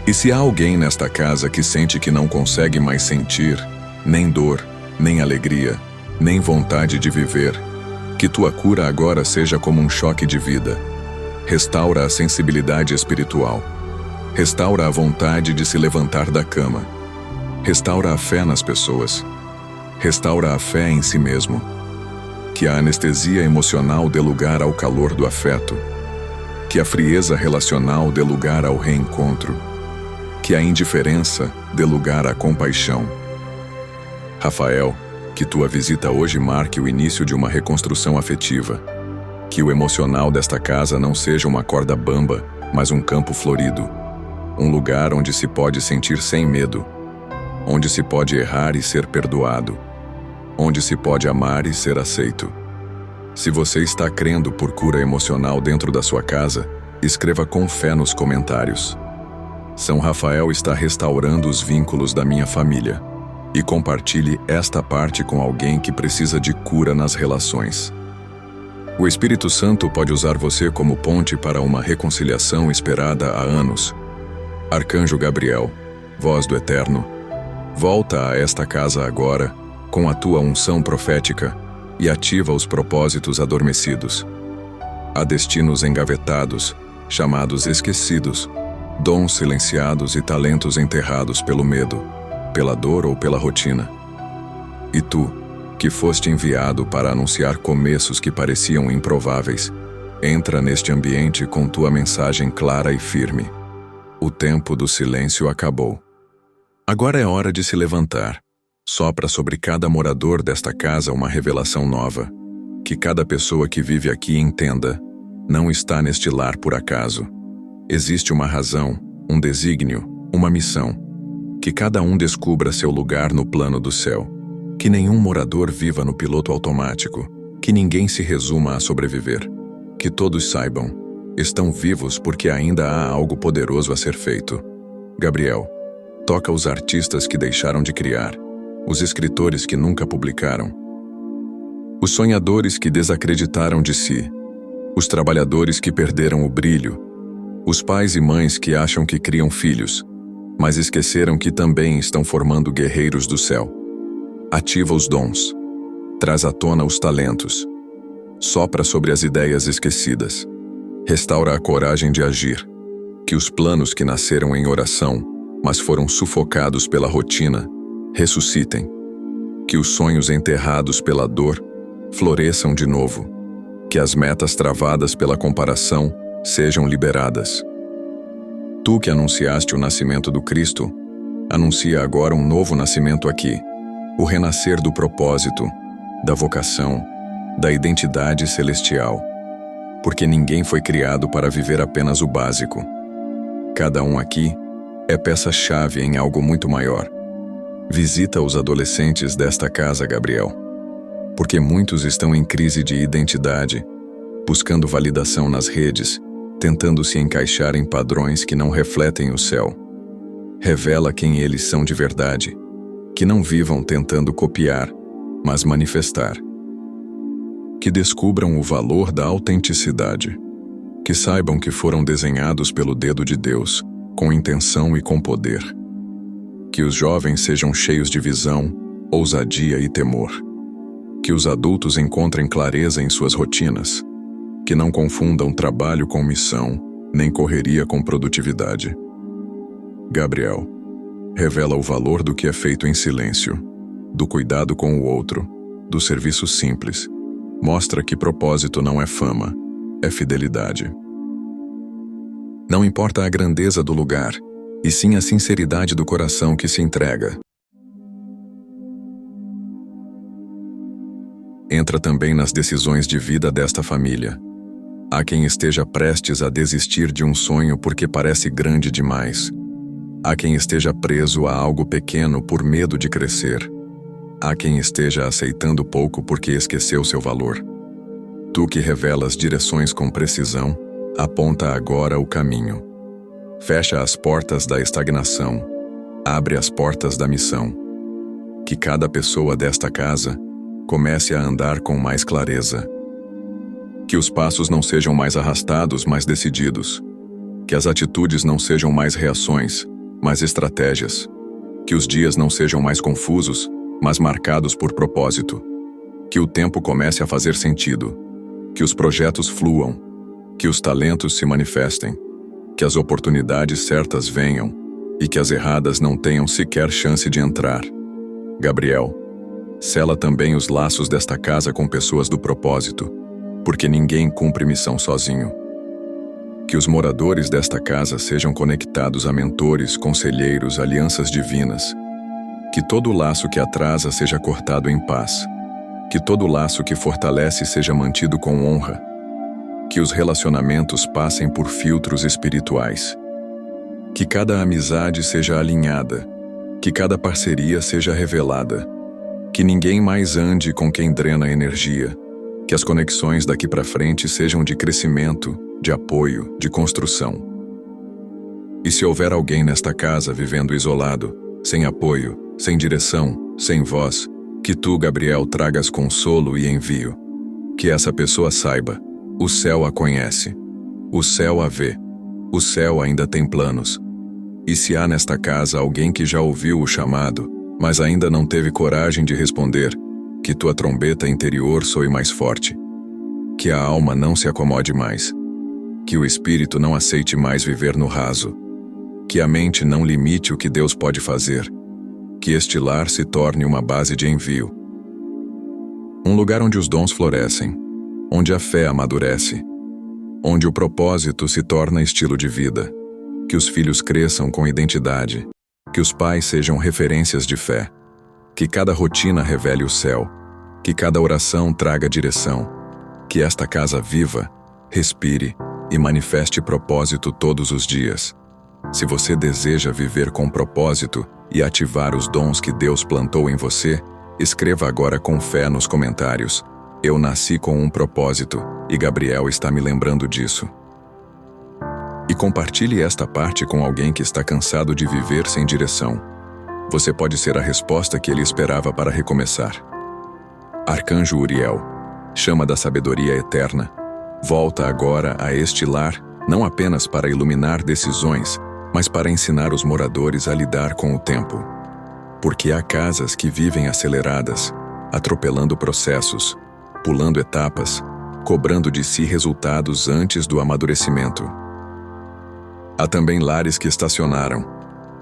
E se há alguém nesta casa que sente que não consegue mais sentir nem dor, nem alegria, nem vontade de viver, que tua cura agora seja como um choque de vida. Restaura a sensibilidade espiritual. Restaura a vontade de se levantar da cama. Restaura a fé nas pessoas. Restaura a fé em si mesmo. Que a anestesia emocional dê lugar ao calor do afeto. Que a frieza relacional dê lugar ao reencontro. Que a indiferença dê lugar à compaixão. Rafael, que tua visita hoje marque o início de uma reconstrução afetiva. Que o emocional desta casa não seja uma corda bamba, mas um campo florido. Um lugar onde se pode sentir sem medo. Onde se pode errar e ser perdoado. Onde se pode amar e ser aceito. Se você está crendo por cura emocional dentro da sua casa, escreva com fé nos comentários. São Rafael está restaurando os vínculos da minha família. E compartilhe esta parte com alguém que precisa de cura nas relações. O Espírito Santo pode usar você como ponte para uma reconciliação esperada há anos. Arcanjo Gabriel, voz do Eterno, volta a esta casa agora, com a tua unção profética, e ativa os propósitos adormecidos. Há destinos engavetados, chamados esquecidos, dons silenciados e talentos enterrados pelo medo, pela dor ou pela rotina. E tu, que foste enviado para anunciar começos que pareciam improváveis, entra neste ambiente com tua mensagem clara e firme. O tempo do silêncio acabou. Agora é hora de se levantar. Sopra sobre cada morador desta casa uma revelação nova. Que cada pessoa que vive aqui entenda: não está neste lar por acaso. Existe uma razão, um desígnio, uma missão. Que cada um descubra seu lugar no plano do céu. Que nenhum morador viva no piloto automático. Que ninguém se resuma a sobreviver. Que todos saibam: estão vivos porque ainda há algo poderoso a ser feito. Gabriel, toca os artistas que deixaram de criar, os escritores que nunca publicaram, os sonhadores que desacreditaram de si, os trabalhadores que perderam o brilho, os pais e mães que acham que criam filhos, mas esqueceram que também estão formando guerreiros do céu. Ativa os dons, traz à tona os talentos, sopra sobre as ideias esquecidas, restaura a coragem de agir, que os planos que nasceram em oração, mas foram sufocados pela rotina, ressuscitem, que os sonhos enterrados pela dor floresçam de novo, que as metas travadas pela comparação sejam liberadas. Tu que anunciaste o nascimento do Cristo, anuncia agora um novo nascimento aqui, o renascer do propósito, da vocação, da identidade celestial, porque ninguém foi criado para viver apenas o básico. Cada um aqui é peça-chave em algo muito maior. Visita os adolescentes desta casa, Gabriel, porque muitos estão em crise de identidade, buscando validação nas redes, tentando se encaixar em padrões que não refletem o céu. Revela quem eles são de verdade, que não vivam tentando copiar, mas manifestar. Que descubram o valor da autenticidade, que saibam que foram desenhados pelo dedo de Deus, com intenção e com poder. Que os jovens sejam cheios de visão, ousadia e temor. Que os adultos encontrem clareza em suas rotinas. Que não confundam trabalho com missão, nem correria com produtividade. Gabriel, revela o valor do que é feito em silêncio, do cuidado com o outro, do serviço simples. Mostra que propósito não é fama, é fidelidade. Não importa a grandeza do lugar, e sim a sinceridade do coração que se entrega. Entra também nas decisões de vida desta família. Há quem esteja prestes a desistir de um sonho porque parece grande demais. Há quem esteja preso a algo pequeno por medo de crescer. Há quem esteja aceitando pouco porque esqueceu seu valor. Tu que revelas direções com precisão, aponta agora o caminho. Fecha as portas da estagnação, abre as portas da missão. Que cada pessoa desta casa comece a andar com mais clareza. Que os passos não sejam mais arrastados, mas decididos. Que as atitudes não sejam mais reações, mas estratégias. Que os dias não sejam mais confusos, mas marcados por propósito. Que o tempo comece a fazer sentido. Que os projetos fluam. Que os talentos se manifestem. Que as oportunidades certas venham e que as erradas não tenham sequer chance de entrar. Gabriel, sela também os laços desta casa com pessoas do propósito, porque ninguém cumpre missão sozinho. Que os moradores desta casa sejam conectados a mentores, conselheiros, alianças divinas. Que todo laço que atrasa seja cortado em paz. Que todo laço que fortalece seja mantido com honra. Que os relacionamentos passem por filtros espirituais. Que cada amizade seja alinhada. Que cada parceria seja revelada. Que ninguém mais ande com quem drena energia. Que as conexões daqui para frente sejam de crescimento, de apoio, de construção. E se houver alguém nesta casa vivendo isolado, sem apoio, sem direção, sem voz, que tu, Gabriel, tragas consolo e envio. Que essa pessoa saiba: o céu a conhece, o céu a vê, o céu ainda tem planos. E se há nesta casa alguém que já ouviu o chamado, mas ainda não teve coragem de responder, que tua trombeta interior soe mais forte. Que a alma não se acomode mais. Que o espírito não aceite mais viver no raso. Que a mente não limite o que Deus pode fazer. Que este lar se torne uma base de envio. Um lugar onde os dons florescem, onde a fé amadurece, onde o propósito se torna estilo de vida. Que os filhos cresçam com identidade, que os pais sejam referências de fé, que cada rotina revele o céu, que cada oração traga direção, que esta casa viva, respire e manifeste propósito todos os dias. Se você deseja viver com propósito e ativar os dons que Deus plantou em você, escreva agora com fé nos comentários: eu nasci com um propósito e Gabriel está me lembrando disso. E compartilhe esta parte com alguém que está cansado de viver sem direção. Você pode ser a resposta que ele esperava para recomeçar. Arcanjo Uriel, chama da sabedoria eterna, volta agora a este lar, não apenas para iluminar decisões, mas para ensinar os moradores a lidar com o tempo. Porque há casas que vivem aceleradas, atropelando processos, pulando etapas, cobrando de si resultados antes do amadurecimento. Há também lares que estacionaram,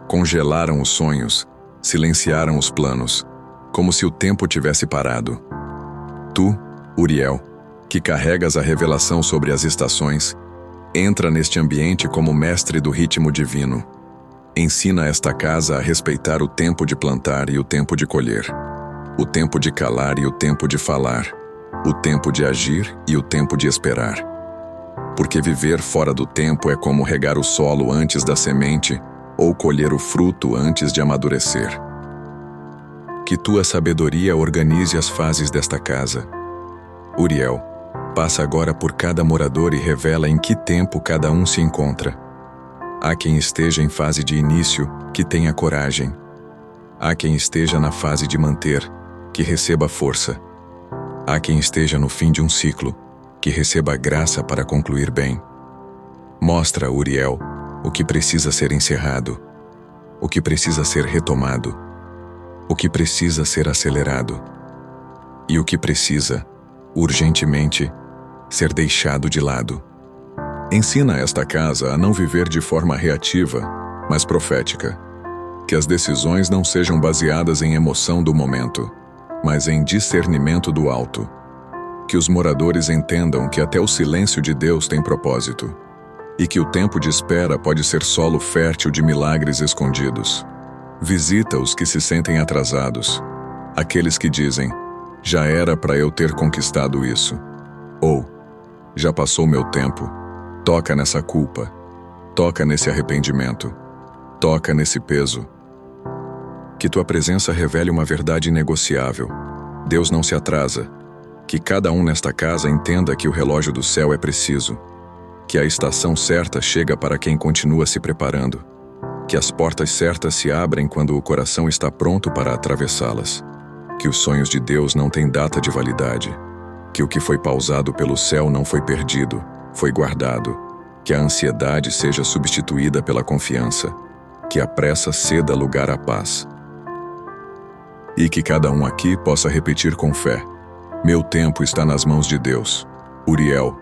congelaram os sonhos, silenciaram os planos, como se o tempo tivesse parado. Tu, Uriel, que carregas a revelação sobre as estações, entra neste ambiente como mestre do ritmo divino. Ensina esta casa a respeitar o tempo de plantar e o tempo de colher, o tempo de calar e o tempo de falar, o tempo de agir e o tempo de esperar. Porque viver fora do tempo é como regar o solo antes da semente ou colher o fruto antes de amadurecer. Que tua sabedoria organize as fases desta casa. Uriel, passa agora por cada morador e revela em que tempo cada um se encontra. Há quem esteja em fase de início, que tenha coragem. Há quem esteja na fase de manter, que receba força. Há quem esteja no fim de um ciclo, que receba graça para concluir bem. Mostra, Uriel, o que precisa ser encerrado, o que precisa ser retomado, o que precisa ser acelerado e o que precisa, urgentemente, ser deixado de lado. Ensina esta casa a não viver de forma reativa, mas profética. Que as decisões não sejam baseadas em emoção do momento, mas em discernimento do alto. Que os moradores entendam que até o silêncio de Deus tem propósito, e que o tempo de espera pode ser solo fértil de milagres escondidos. Visita os que se sentem atrasados, aqueles que dizem: já era para eu ter conquistado isso, ou já passou meu tempo. Toca nessa culpa, toca nesse arrependimento, toca nesse peso. Que tua presença revele uma verdade inegociável: Deus não se atrasa. Que cada um nesta casa entenda que o relógio do céu é preciso, que a estação certa chega para quem continua se preparando, que as portas certas se abrem quando o coração está pronto para atravessá-las, que os sonhos de Deus não têm data de validade, que o que foi pausado pelo céu não foi perdido, foi guardado, que a ansiedade seja substituída pela confiança, que a pressa ceda lugar à paz. E que cada um aqui possa repetir com fé: meu tempo está nas mãos de Deus. Uriel,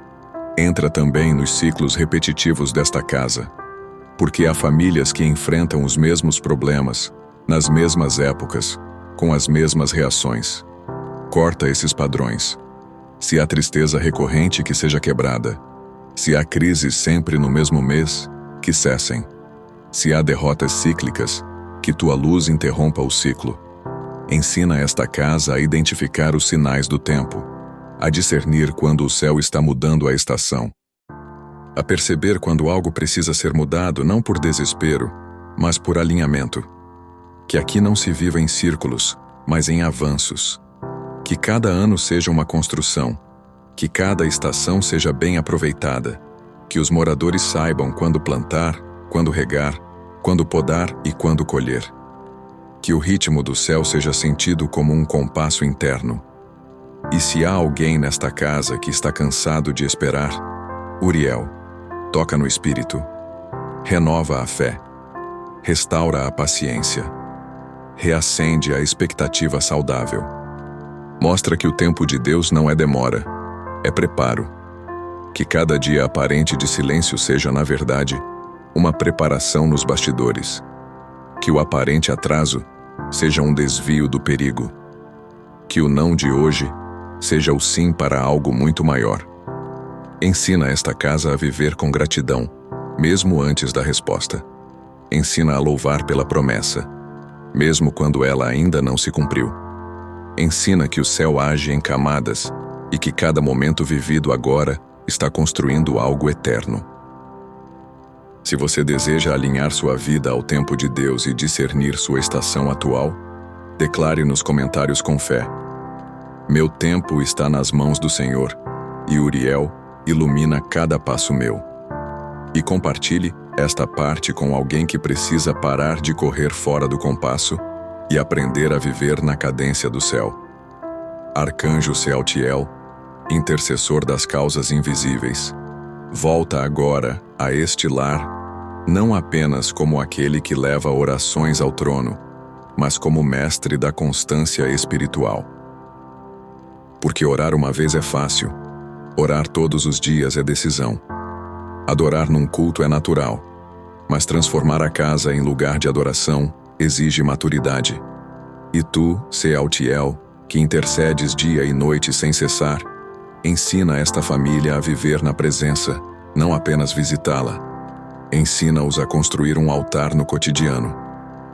entra também nos ciclos repetitivos desta casa, porque há famílias que enfrentam os mesmos problemas, nas mesmas épocas, com as mesmas reações. Corta esses padrões. Se há tristeza recorrente, que seja quebrada. Se há crises sempre no mesmo mês, que cessem. Se há derrotas cíclicas, que tua luz interrompa o ciclo. Ensina esta casa a identificar os sinais do tempo, a discernir quando o céu está mudando a estação, a perceber quando algo precisa ser mudado não por desespero, mas por alinhamento. Que aqui não se viva em círculos, mas em avanços. Que cada ano seja uma construção, que cada estação seja bem aproveitada, que os moradores saibam quando plantar, quando regar, quando podar e quando colher. Que o ritmo do céu seja sentido como um compasso interno. E se há alguém nesta casa que está cansado de esperar, Uriel, toca no espírito, renova a fé, restaura a paciência, reacende a expectativa saudável. Mostra que o tempo de Deus não é demora, é preparo. Que cada dia aparente de silêncio seja, na verdade, uma preparação nos bastidores. Que o aparente atraso seja um desvio do perigo. Que o não de hoje seja o sim para algo muito maior. Ensina esta casa a viver com gratidão, mesmo antes da resposta. Ensina a louvar pela promessa, mesmo quando ela ainda não se cumpriu. Ensina que o céu age em camadas e que cada momento vivido agora está construindo algo eterno. Se você deseja alinhar sua vida ao tempo de Deus e discernir sua estação atual, declare nos comentários com fé: meu tempo está nas mãos do Senhor, e Uriel ilumina cada passo meu. E compartilhe esta parte com alguém que precisa parar de correr fora do compasso e aprender a viver na cadência do céu. Arcanjo Sealtiel, intercessor das causas invisíveis, volta agora a este lar, não apenas como aquele que leva orações ao trono, mas como mestre da constância espiritual. Porque orar uma vez é fácil, orar todos os dias é decisão. Adorar num culto é natural, mas transformar a casa em lugar de adoração exige maturidade. E tu, Sealtiel, que intercedes dia e noite sem cessar, ensina esta família a viver na presença, não apenas visitá-la. Ensina-os a construir um altar no cotidiano.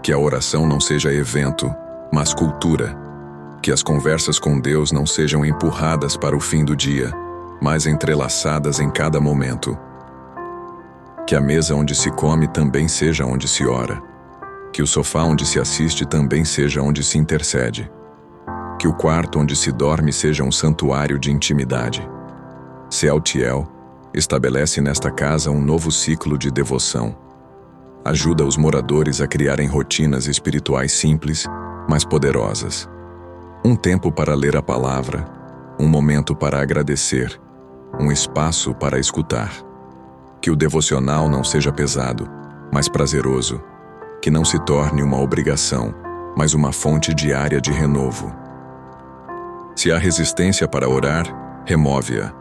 Que a oração não seja evento, mas cultura. Que as conversas com Deus não sejam empurradas para o fim do dia, mas entrelaçadas em cada momento. Que a mesa onde se come também seja onde se ora. Que o sofá onde se assiste também seja onde se intercede. Que o quarto onde se dorme seja um santuário de intimidade. Sealtiel estabelece nesta casa um novo ciclo de devoção. Ajuda os moradores a criarem rotinas espirituais simples, mas poderosas. Um tempo para ler a palavra, um momento para agradecer, um espaço para escutar. Que o devocional não seja pesado, mas prazeroso. Que não se torne uma obrigação, mas uma fonte diária de renovo. Se há resistência para orar, remove-a.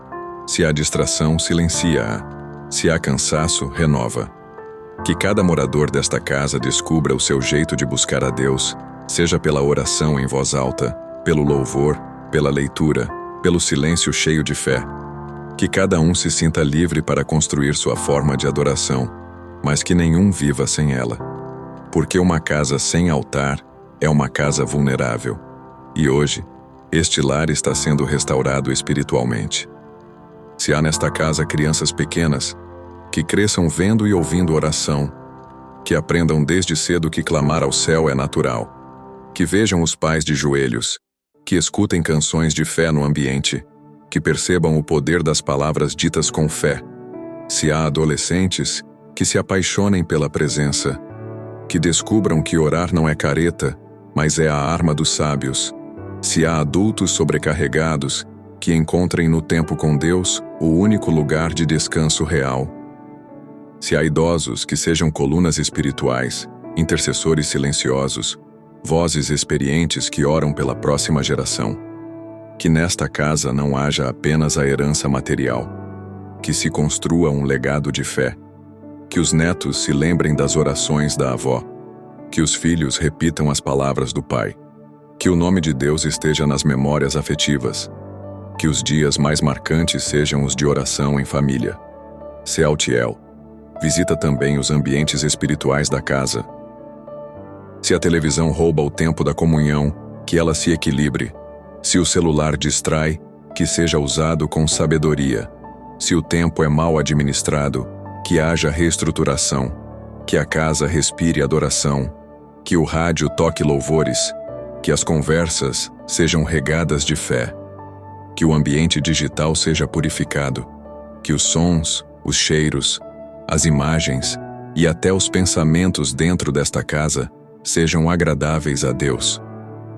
Se há distração, silencia-a. Se há cansaço, renova. Que cada morador desta casa descubra o seu jeito de buscar a Deus, seja pela oração em voz alta, pelo louvor, pela leitura, pelo silêncio cheio de fé. Que cada um se sinta livre para construir sua forma de adoração, mas que nenhum viva sem ela. Porque uma casa sem altar é uma casa vulnerável. E hoje, este lar está sendo restaurado espiritualmente. Se há nesta casa crianças pequenas, que cresçam vendo e ouvindo oração, que aprendam desde cedo que clamar ao céu é natural, que vejam os pais de joelhos, que escutem canções de fé no ambiente, que percebam o poder das palavras ditas com fé. Se há adolescentes, que se apaixonem pela presença, que descubram que orar não é careta, mas é a arma dos sábios. Se há adultos sobrecarregados, que encontrem no tempo com Deus o único lugar de descanso real. Se há idosos, que sejam colunas espirituais, intercessores silenciosos, vozes experientes que oram pela próxima geração. Que nesta casa não haja apenas a herança material, que se construa um legado de fé, que os netos se lembrem das orações da avó, que os filhos repitam as palavras do pai, que o nome de Deus esteja nas memórias afetivas, que os dias mais marcantes sejam os de oração em família. Sealtiel visita também os ambientes espirituais da casa. Se a televisão rouba o tempo da comunhão, que ela se equilibre. Se o celular distrai, que seja usado com sabedoria. Se o tempo é mal administrado, que haja reestruturação. Que a casa respire adoração. Que o rádio toque louvores. Que as conversas sejam regadas de fé. Que o ambiente digital seja purificado. Que os sons, os cheiros, as imagens e até os pensamentos dentro desta casa sejam agradáveis a Deus.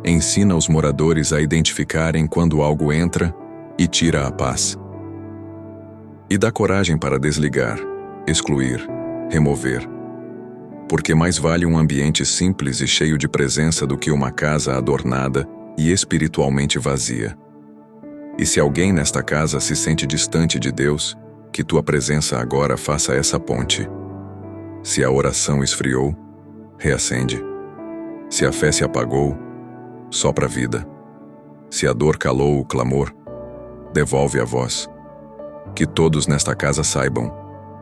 Ensina os moradores a identificarem quando algo entra e tira a paz. E dá coragem para desligar, excluir, remover. Porque mais vale um ambiente simples e cheio de presença do que uma casa adornada e espiritualmente vazia. E se alguém nesta casa se sente distante de Deus, que tua presença agora faça essa ponte. Se a oração esfriou, reacende. Se a fé se apagou, sopra a vida. Se a dor calou o clamor, devolve a voz. Que todos nesta casa saibam,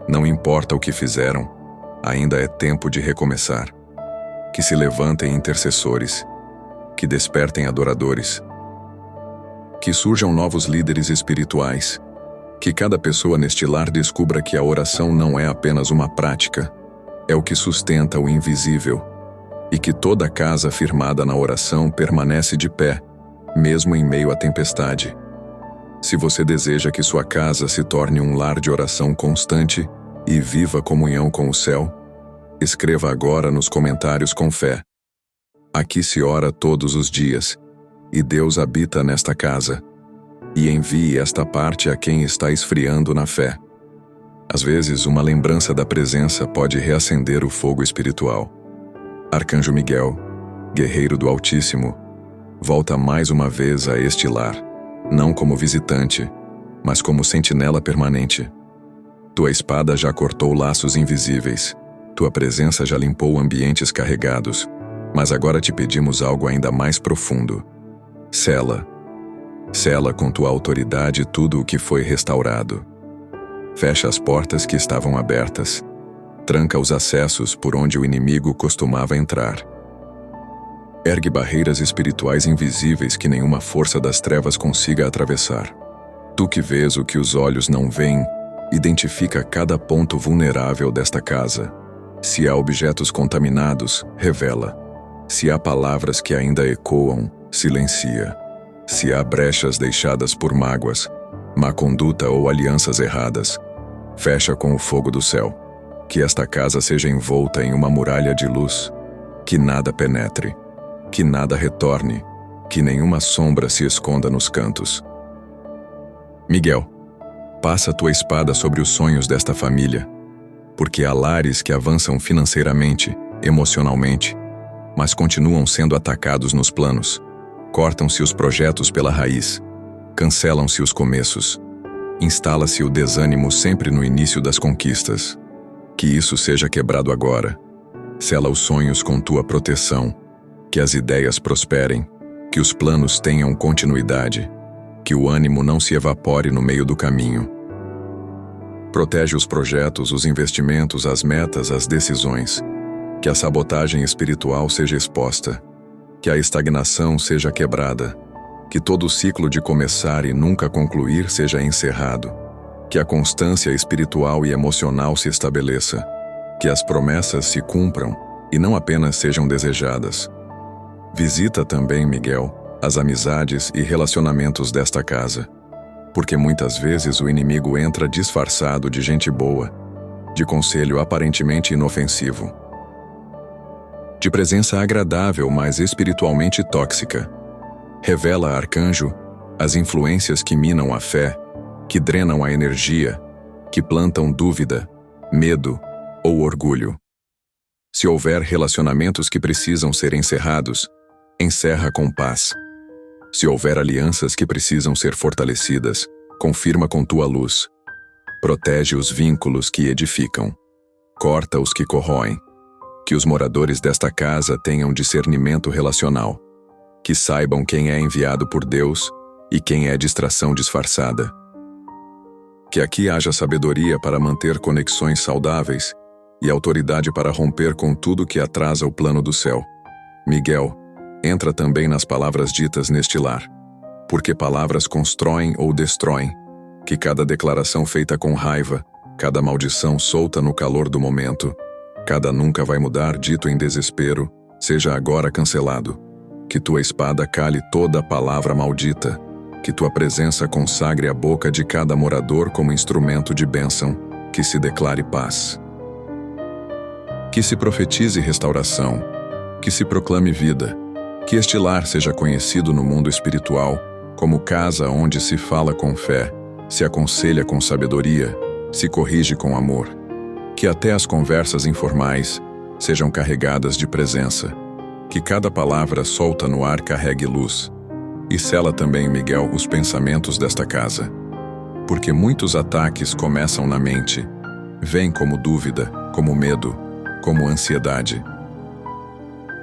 não importa o que fizeram, ainda é tempo de recomeçar. Que se levantem intercessores, que despertem adoradores, que surjam novos líderes espirituais, que cada pessoa neste lar descubra que a oração não é apenas uma prática, é o que sustenta o invisível, e que toda casa firmada na oração permanece de pé, mesmo em meio à tempestade. Se você deseja que sua casa se torne um lar de oração constante e viva comunhão com o céu, escreva agora nos comentários com fé. Aqui se ora todos os dias, e Deus habita nesta casa. E envie esta parte a quem está esfriando na fé. Às vezes, uma lembrança da presença pode reacender o fogo espiritual. Arcanjo Miguel, guerreiro do Altíssimo, volta mais uma vez a este lar, não como visitante, mas como sentinela permanente. Tua espada já cortou laços invisíveis, tua presença já limpou ambientes carregados, mas agora te pedimos algo ainda mais profundo. Sela com tua autoridade tudo o que foi restaurado. Fecha as portas que estavam abertas. Tranca os acessos por onde o inimigo costumava entrar. Ergue barreiras espirituais invisíveis que nenhuma força das trevas consiga atravessar. Tu que vês o que os olhos não veem, identifica cada ponto vulnerável desta casa. Se há objetos contaminados, revela. Se há palavras que ainda ecoam, silencia. Se há brechas deixadas por mágoas, má conduta ou alianças erradas, fecha com o fogo do céu. Que esta casa seja envolta em uma muralha de luz, que nada penetre, que nada retorne, que nenhuma sombra se esconda nos cantos. Miguel, passa tua espada sobre os sonhos desta família, porque há lares que avançam financeiramente, emocionalmente, mas continuam sendo atacados nos planos. Cortam-se os projetos pela raiz, cancelam-se os começos, instala-se o desânimo sempre no início das conquistas. Que isso seja quebrado agora. Sela os sonhos com tua proteção, que as ideias prosperem, que os planos tenham continuidade, que o ânimo não se evapore no meio do caminho. Protege os projetos, os investimentos, as metas, as decisões, que a sabotagem espiritual seja exposta, que a estagnação seja quebrada, que todo o ciclo de começar e nunca concluir seja encerrado, que a constância espiritual e emocional se estabeleça, que as promessas se cumpram e não apenas sejam desejadas. Visita também, Miguel, as amizades e relacionamentos desta casa, porque muitas vezes o inimigo entra disfarçado de gente boa, de conselho aparentemente inofensivo, de presença agradável, mas espiritualmente tóxica. Revela, arcanjo, as influências que minam a fé, que drenam a energia, que plantam dúvida, medo ou orgulho. Se houver relacionamentos que precisam ser encerrados, encerra com paz. Se houver alianças que precisam ser fortalecidas, confirma com tua luz. Protege os vínculos que edificam. Corta os que corroem. Que os moradores desta casa tenham discernimento relacional. Que saibam quem é enviado por Deus e quem é distração disfarçada. Que aqui haja sabedoria para manter conexões saudáveis e autoridade para romper com tudo que atrasa o plano do céu. Miguel, entra também nas palavras ditas neste lar, porque palavras constroem ou destroem, que cada declaração feita com raiva, cada maldição solta no calor do momento, cada nunca vai mudar dito em desespero, seja agora cancelado. Que tua espada cale toda palavra maldita, que tua presença consagre a boca de cada morador como instrumento de bênção, que se declare paz. Que se profetize restauração, que se proclame vida, que este lar seja conhecido no mundo espiritual como casa onde se fala com fé, se aconselha com sabedoria, se corrige com amor. Que até as conversas informais sejam carregadas de presença, que cada palavra solta no ar carregue luz, E sela também, Miguel, os pensamentos desta casa. Porque muitos ataques começam na mente. Vêm como dúvida, como medo, como ansiedade.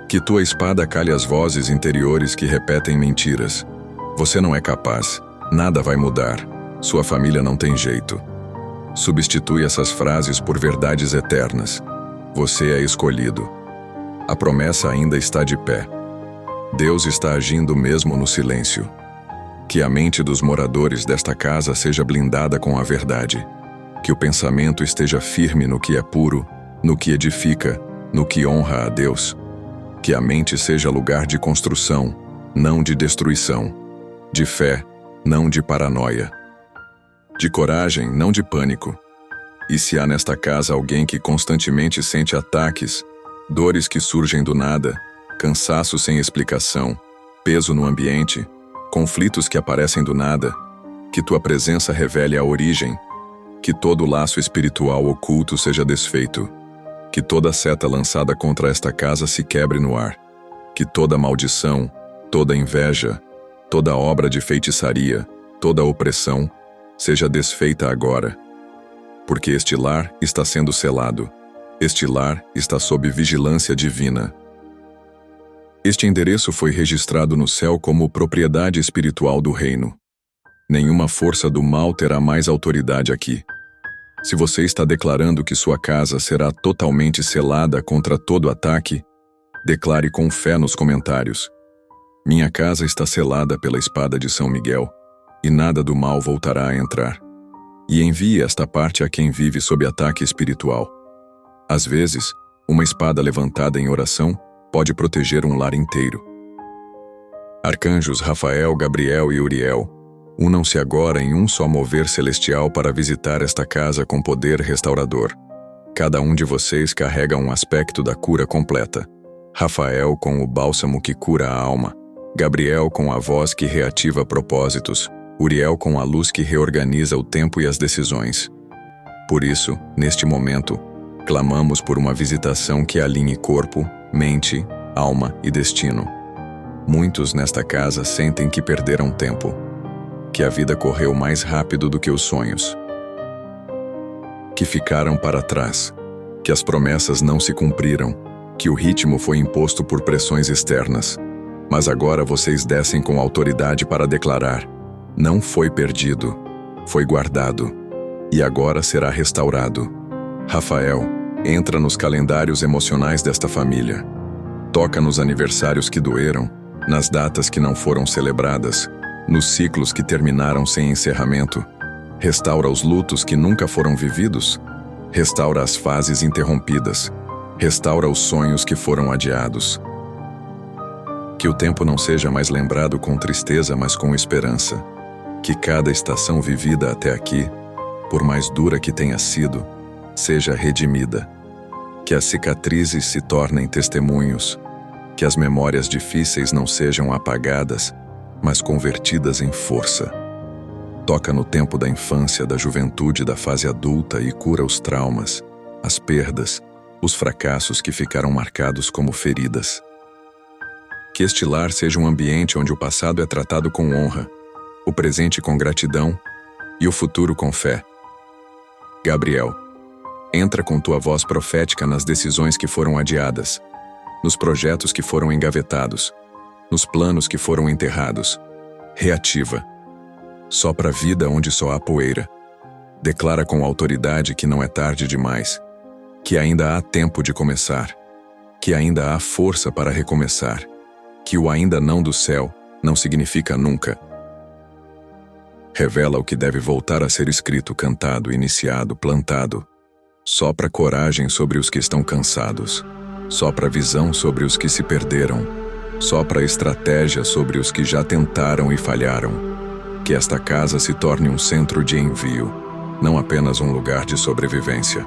Que tua espada calhe as vozes interiores que repetem mentiras. Você não é capaz, nada vai mudar, sua família não tem jeito. Substitui essas frases por verdades eternas. Você é escolhido. A promessa ainda está de pé. Deus está agindo mesmo no silêncio. Que a mente dos moradores desta casa seja blindada com a verdade. Que o pensamento esteja firme no que é puro, no que edifica, no que honra a Deus. Que a mente seja lugar de construção, não de destruição. De fé, não de paranoia. De coragem, não de pânico. E se há nesta casa alguém que constantemente sente ataques, dores que surgem do nada, cansaço sem explicação, peso no ambiente, conflitos que aparecem do nada, que tua presença revele a origem, que todo laço espiritual oculto seja desfeito, que toda seta lançada contra esta casa se quebre no ar, que toda maldição, toda inveja, toda obra de feitiçaria, toda opressão, seja desfeita agora. Porque este lar está sendo selado, este lar está sob vigilância divina. Este endereço foi registrado no céu como propriedade espiritual do reino. Nenhuma força do mal terá mais autoridade aqui. Se você está declarando que sua casa será totalmente selada contra todo ataque, declare com fé nos comentários. Minha casa está selada pela espada de São Miguel, e nada do mal voltará a entrar. E envie esta parte a quem vive sob ataque espiritual. Às vezes, uma espada levantada em oração pode proteger um lar inteiro. Arcanjos Rafael, Gabriel e Uriel, unam-se agora em um só mover celestial para visitar esta casa com poder restaurador. Cada um de vocês carrega um aspecto da cura completa. Rafael com o bálsamo que cura a alma, Gabriel com a voz que reativa propósitos, Uriel com a luz que reorganiza o tempo e as decisões. Por isso, neste momento, clamamos por uma visitação que alinhe corpo, mente, alma e destino. Muitos nesta casa sentem que perderam tempo, que a vida correu mais rápido do que os sonhos, que ficaram para trás, que as promessas não se cumpriram, que o ritmo foi imposto por pressões externas. Mas agora vocês descem com autoridade para declarar: não foi perdido, foi guardado, e agora será restaurado. Rafael, entra nos calendários emocionais desta família. Toca nos aniversários que doeram, nas datas que não foram celebradas, nos ciclos que terminaram sem encerramento. Restaura os lutos que nunca foram vividos. Restaura as fases interrompidas. Restaura os sonhos que foram adiados. Que o tempo não seja mais lembrado com tristeza, mas com esperança. Que cada estação vivida até aqui, por mais dura que tenha sido, seja redimida. Que as cicatrizes se tornem testemunhos. Que as memórias difíceis não sejam apagadas, mas convertidas em força. Toca no tempo da infância, da juventude, da fase adulta e cura os traumas, as perdas, os fracassos que ficaram marcados como feridas. Que este lar seja um ambiente onde o passado é tratado com honra, o presente com gratidão e o futuro com fé. Gabriel, entra com tua voz profética nas decisões que foram adiadas, nos projetos que foram engavetados, nos planos que foram enterrados. Reativa. Sopra a vida onde só há poeira. Declara com autoridade que não é tarde demais, que ainda há tempo de começar, que ainda há força para recomeçar, que o ainda não do céu não significa nunca. Revela o que deve voltar a ser escrito, cantado, iniciado, plantado. Sopra coragem sobre os que estão cansados. Sopra visão sobre os que se perderam. Sopra estratégia sobre os que já tentaram e falharam. Que esta casa se torne um centro de envio, não apenas um lugar de sobrevivência.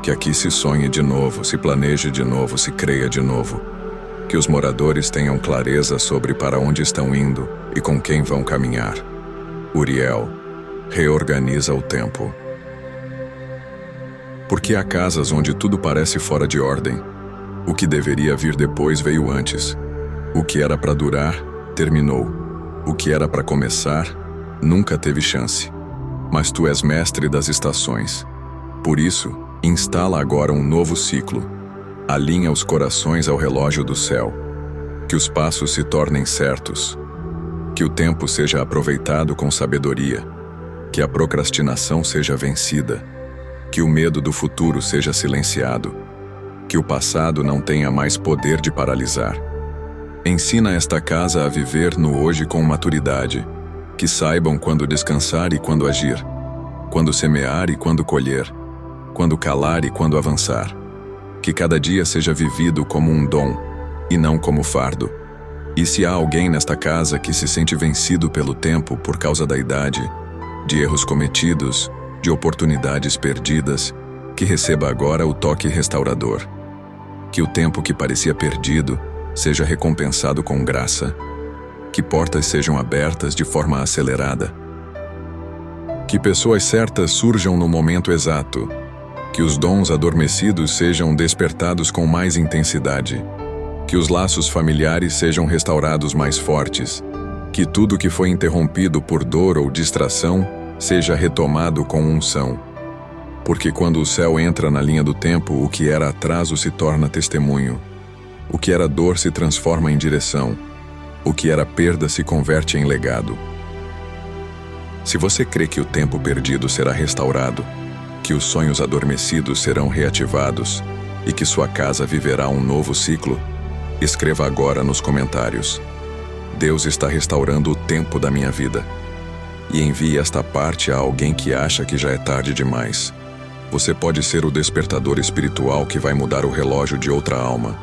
Que aqui se sonhe de novo, se planeje de novo, se creia de novo. Que os moradores tenham clareza sobre para onde estão indo e com quem vão caminhar. Uriel, reorganiza o tempo. Porque há casas onde tudo parece fora de ordem. O que deveria vir depois veio antes. O que era para durar, terminou. O que era para começar, nunca teve chance. Mas tu és mestre das estações. Por isso, instala agora um novo ciclo. Alinha os corações ao relógio do céu. Que os passos se tornem certos. Que o tempo seja aproveitado com sabedoria. Que a procrastinação seja vencida. Que o medo do futuro seja silenciado. Que o passado não tenha mais poder de paralisar. Ensina esta casa a viver no hoje com maturidade. Que saibam quando descansar e quando agir. Quando semear e quando colher. Quando calar e quando avançar. Que cada dia seja vivido como um dom, e não como fardo. E se há alguém nesta casa que se sente vencido pelo tempo por causa da idade, de erros cometidos, de oportunidades perdidas, que receba agora o toque restaurador. Que o tempo que parecia perdido seja recompensado com graça. Que portas sejam abertas de forma acelerada. Que pessoas certas surjam no momento exato. Que os dons adormecidos sejam despertados com mais intensidade. Que os laços familiares sejam restaurados mais fortes. Que tudo que foi interrompido por dor ou distração seja retomado com unção. Porque quando o céu entra na linha do tempo, o que era atraso se torna testemunho. O que era dor se transforma em direção. O que era perda se converte em legado. Se você crê que o tempo perdido será restaurado, que os sonhos adormecidos serão reativados e que sua casa viverá um novo ciclo, escreva agora nos comentários: Deus está restaurando o tempo da minha vida. E envie esta parte a alguém que acha que já é tarde demais. Você pode ser o despertador espiritual que vai mudar o relógio de outra alma.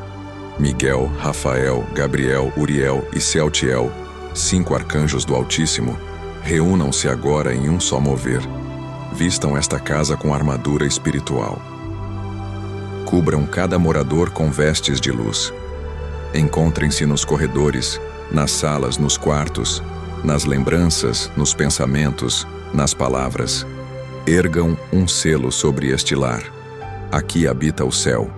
Miguel, Rafael, Gabriel, Uriel e Celtiel, 5 arcanjos do Altíssimo, reúnam-se agora em um só mover. Vistam esta casa com armadura espiritual. Cubram cada morador com vestes de luz. Encontrem-se nos corredores, nas salas, nos quartos, nas lembranças, nos pensamentos, nas palavras. Ergam um selo sobre este lar. Aqui habita o céu.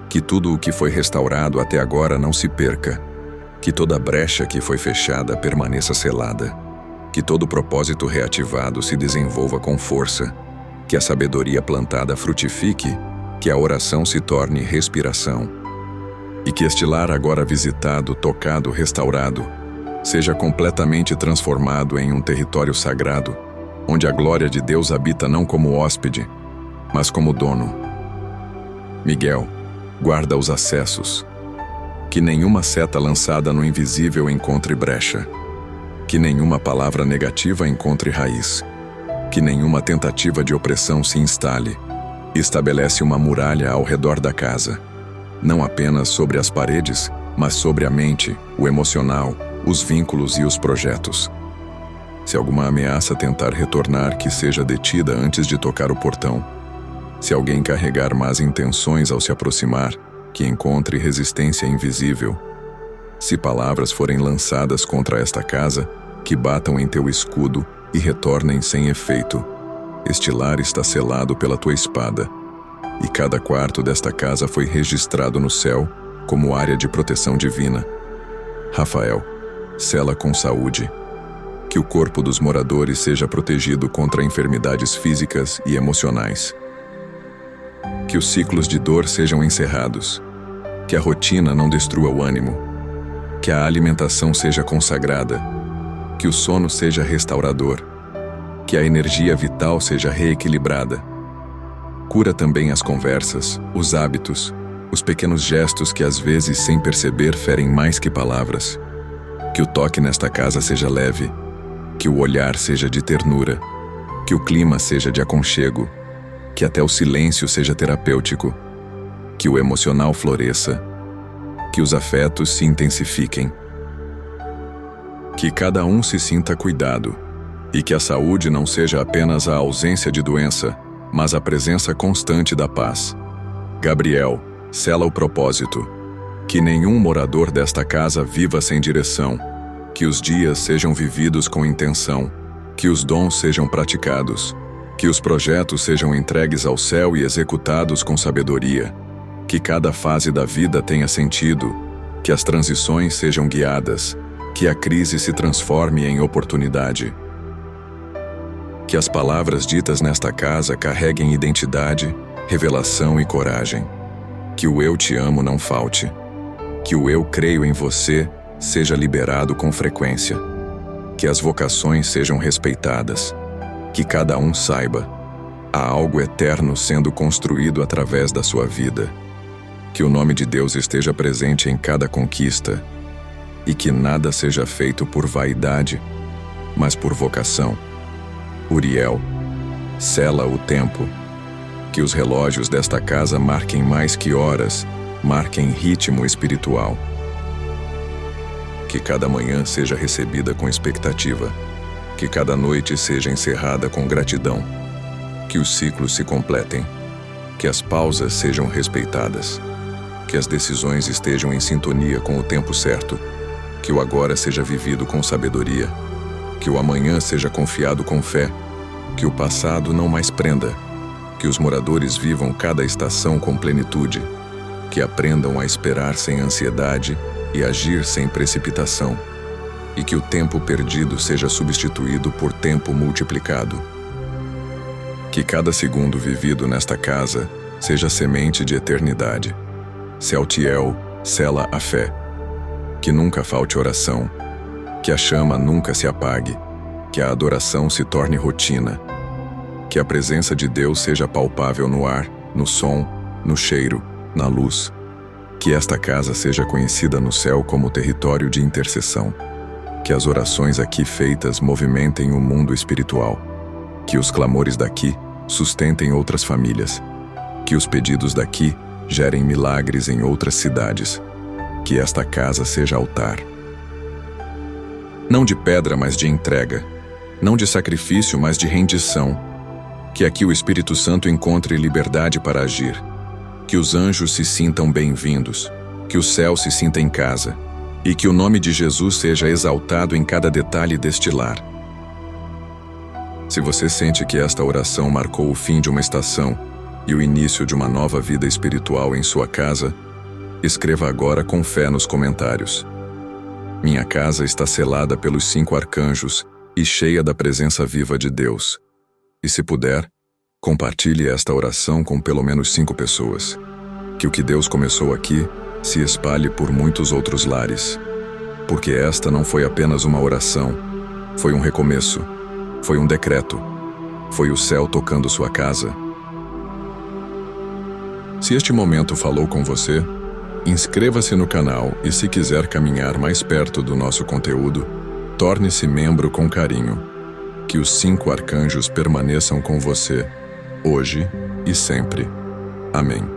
Que tudo o que foi restaurado até agora não se perca. Que toda brecha que foi fechada permaneça selada. Que todo propósito reativado se desenvolva com força. Que a sabedoria plantada frutifique. Que a oração se torne respiração. E que este lar agora visitado, tocado, restaurado, seja completamente transformado em um território sagrado, onde a glória de Deus habita não como hóspede, mas como dono. Miguel, guarda os acessos. Que nenhuma seta lançada no invisível encontre brecha. Que nenhuma palavra negativa encontre raiz. Que nenhuma tentativa de opressão se instale. Estabelece uma muralha ao redor da casa. Não apenas sobre as paredes, mas sobre a mente, o emocional, os vínculos e os projetos. Se alguma ameaça tentar retornar, que seja detida antes de tocar o portão. Se alguém carregar más intenções ao se aproximar, que encontre resistência invisível. Se palavras forem lançadas contra esta casa, que batam em teu escudo e retornem sem efeito. Este lar está selado pela tua espada, e cada quarto desta casa foi registrado no céu como área de proteção divina. Rafael, sela com saúde. Que o corpo dos moradores seja protegido contra enfermidades físicas e emocionais. Que os ciclos de dor sejam encerrados. Que a rotina não destrua o ânimo. Que a alimentação seja consagrada. Que o sono seja restaurador. Que a energia vital seja reequilibrada. Cura também as conversas, os hábitos, os pequenos gestos que às vezes, sem perceber, ferem mais que palavras. Que o toque nesta casa seja leve. Que o olhar seja de ternura. Que o clima seja de aconchego. Que até o silêncio seja terapêutico. Que o emocional floresça. Que os afetos se intensifiquem. Que cada um se sinta cuidado. E que a saúde não seja apenas a ausência de doença, mas a presença constante da paz. Gabriel, sela o propósito. Que nenhum morador desta casa viva sem direção. Que os dias sejam vividos com intenção. Que os dons sejam praticados. Que os projetos sejam entregues ao céu e executados com sabedoria. Que cada fase da vida tenha sentido. Que as transições sejam guiadas. Que a crise se transforme em oportunidade. Que as palavras ditas nesta casa carreguem identidade, revelação e coragem. Que o eu te amo não falte. Que o eu creio em você seja liberado com frequência. Que as vocações sejam respeitadas. Que cada um saiba: há algo eterno sendo construído através da sua vida. Que o nome de Deus esteja presente em cada conquista. E que nada seja feito por vaidade, mas por vocação. Uriel, sela o tempo. Que os relógios desta casa marquem mais que horas, marquem ritmo espiritual. Que cada manhã seja recebida com expectativa. Que cada noite seja encerrada com gratidão. Que os ciclos se completem. Que as pausas sejam respeitadas. Que as decisões estejam em sintonia com o tempo certo. Que o agora seja vivido com sabedoria. Que o amanhã seja confiado com fé. Que o passado não mais prenda. Que os moradores vivam cada estação com plenitude. Que aprendam a esperar sem ansiedade e agir sem precipitação. E que o tempo perdido seja substituído por tempo multiplicado. Que cada segundo vivido nesta casa seja semente de eternidade. Sealtiel, sela a fé. Que nunca falte oração. Que a chama nunca se apague. Que a adoração se torne rotina. Que a presença de Deus seja palpável no ar, no som, no cheiro, na luz. Que esta casa seja conhecida no céu como território de intercessão. Que as orações aqui feitas movimentem o mundo espiritual. Que os clamores daqui sustentem outras famílias. Que os pedidos daqui gerem milagres em outras cidades. Que esta casa seja altar. Não de pedra, mas de entrega. Não de sacrifício, mas de rendição. Que aqui o Espírito Santo encontre liberdade para agir. Que os anjos se sintam bem-vindos. Que o céu se sinta em casa. E que o nome de Jesus seja exaltado em cada detalhe deste lar. Se você sente que esta oração marcou o fim de uma estação e o início de uma nova vida espiritual em sua casa, escreva agora com fé nos comentários: minha casa está selada pelos 5 arcanjos e cheia da presença viva de Deus. E se puder, compartilhe esta oração com pelo menos 5 pessoas. Que o que Deus começou aqui se espalhe por muitos outros lares. Porque esta não foi apenas uma oração, foi um recomeço, foi um decreto, foi o céu tocando sua casa. Se este momento falou com você, inscreva-se no canal e, se quiser caminhar mais perto do nosso conteúdo, torne-se membro com carinho. Que os 5 arcanjos permaneçam com você, hoje e sempre. Amém.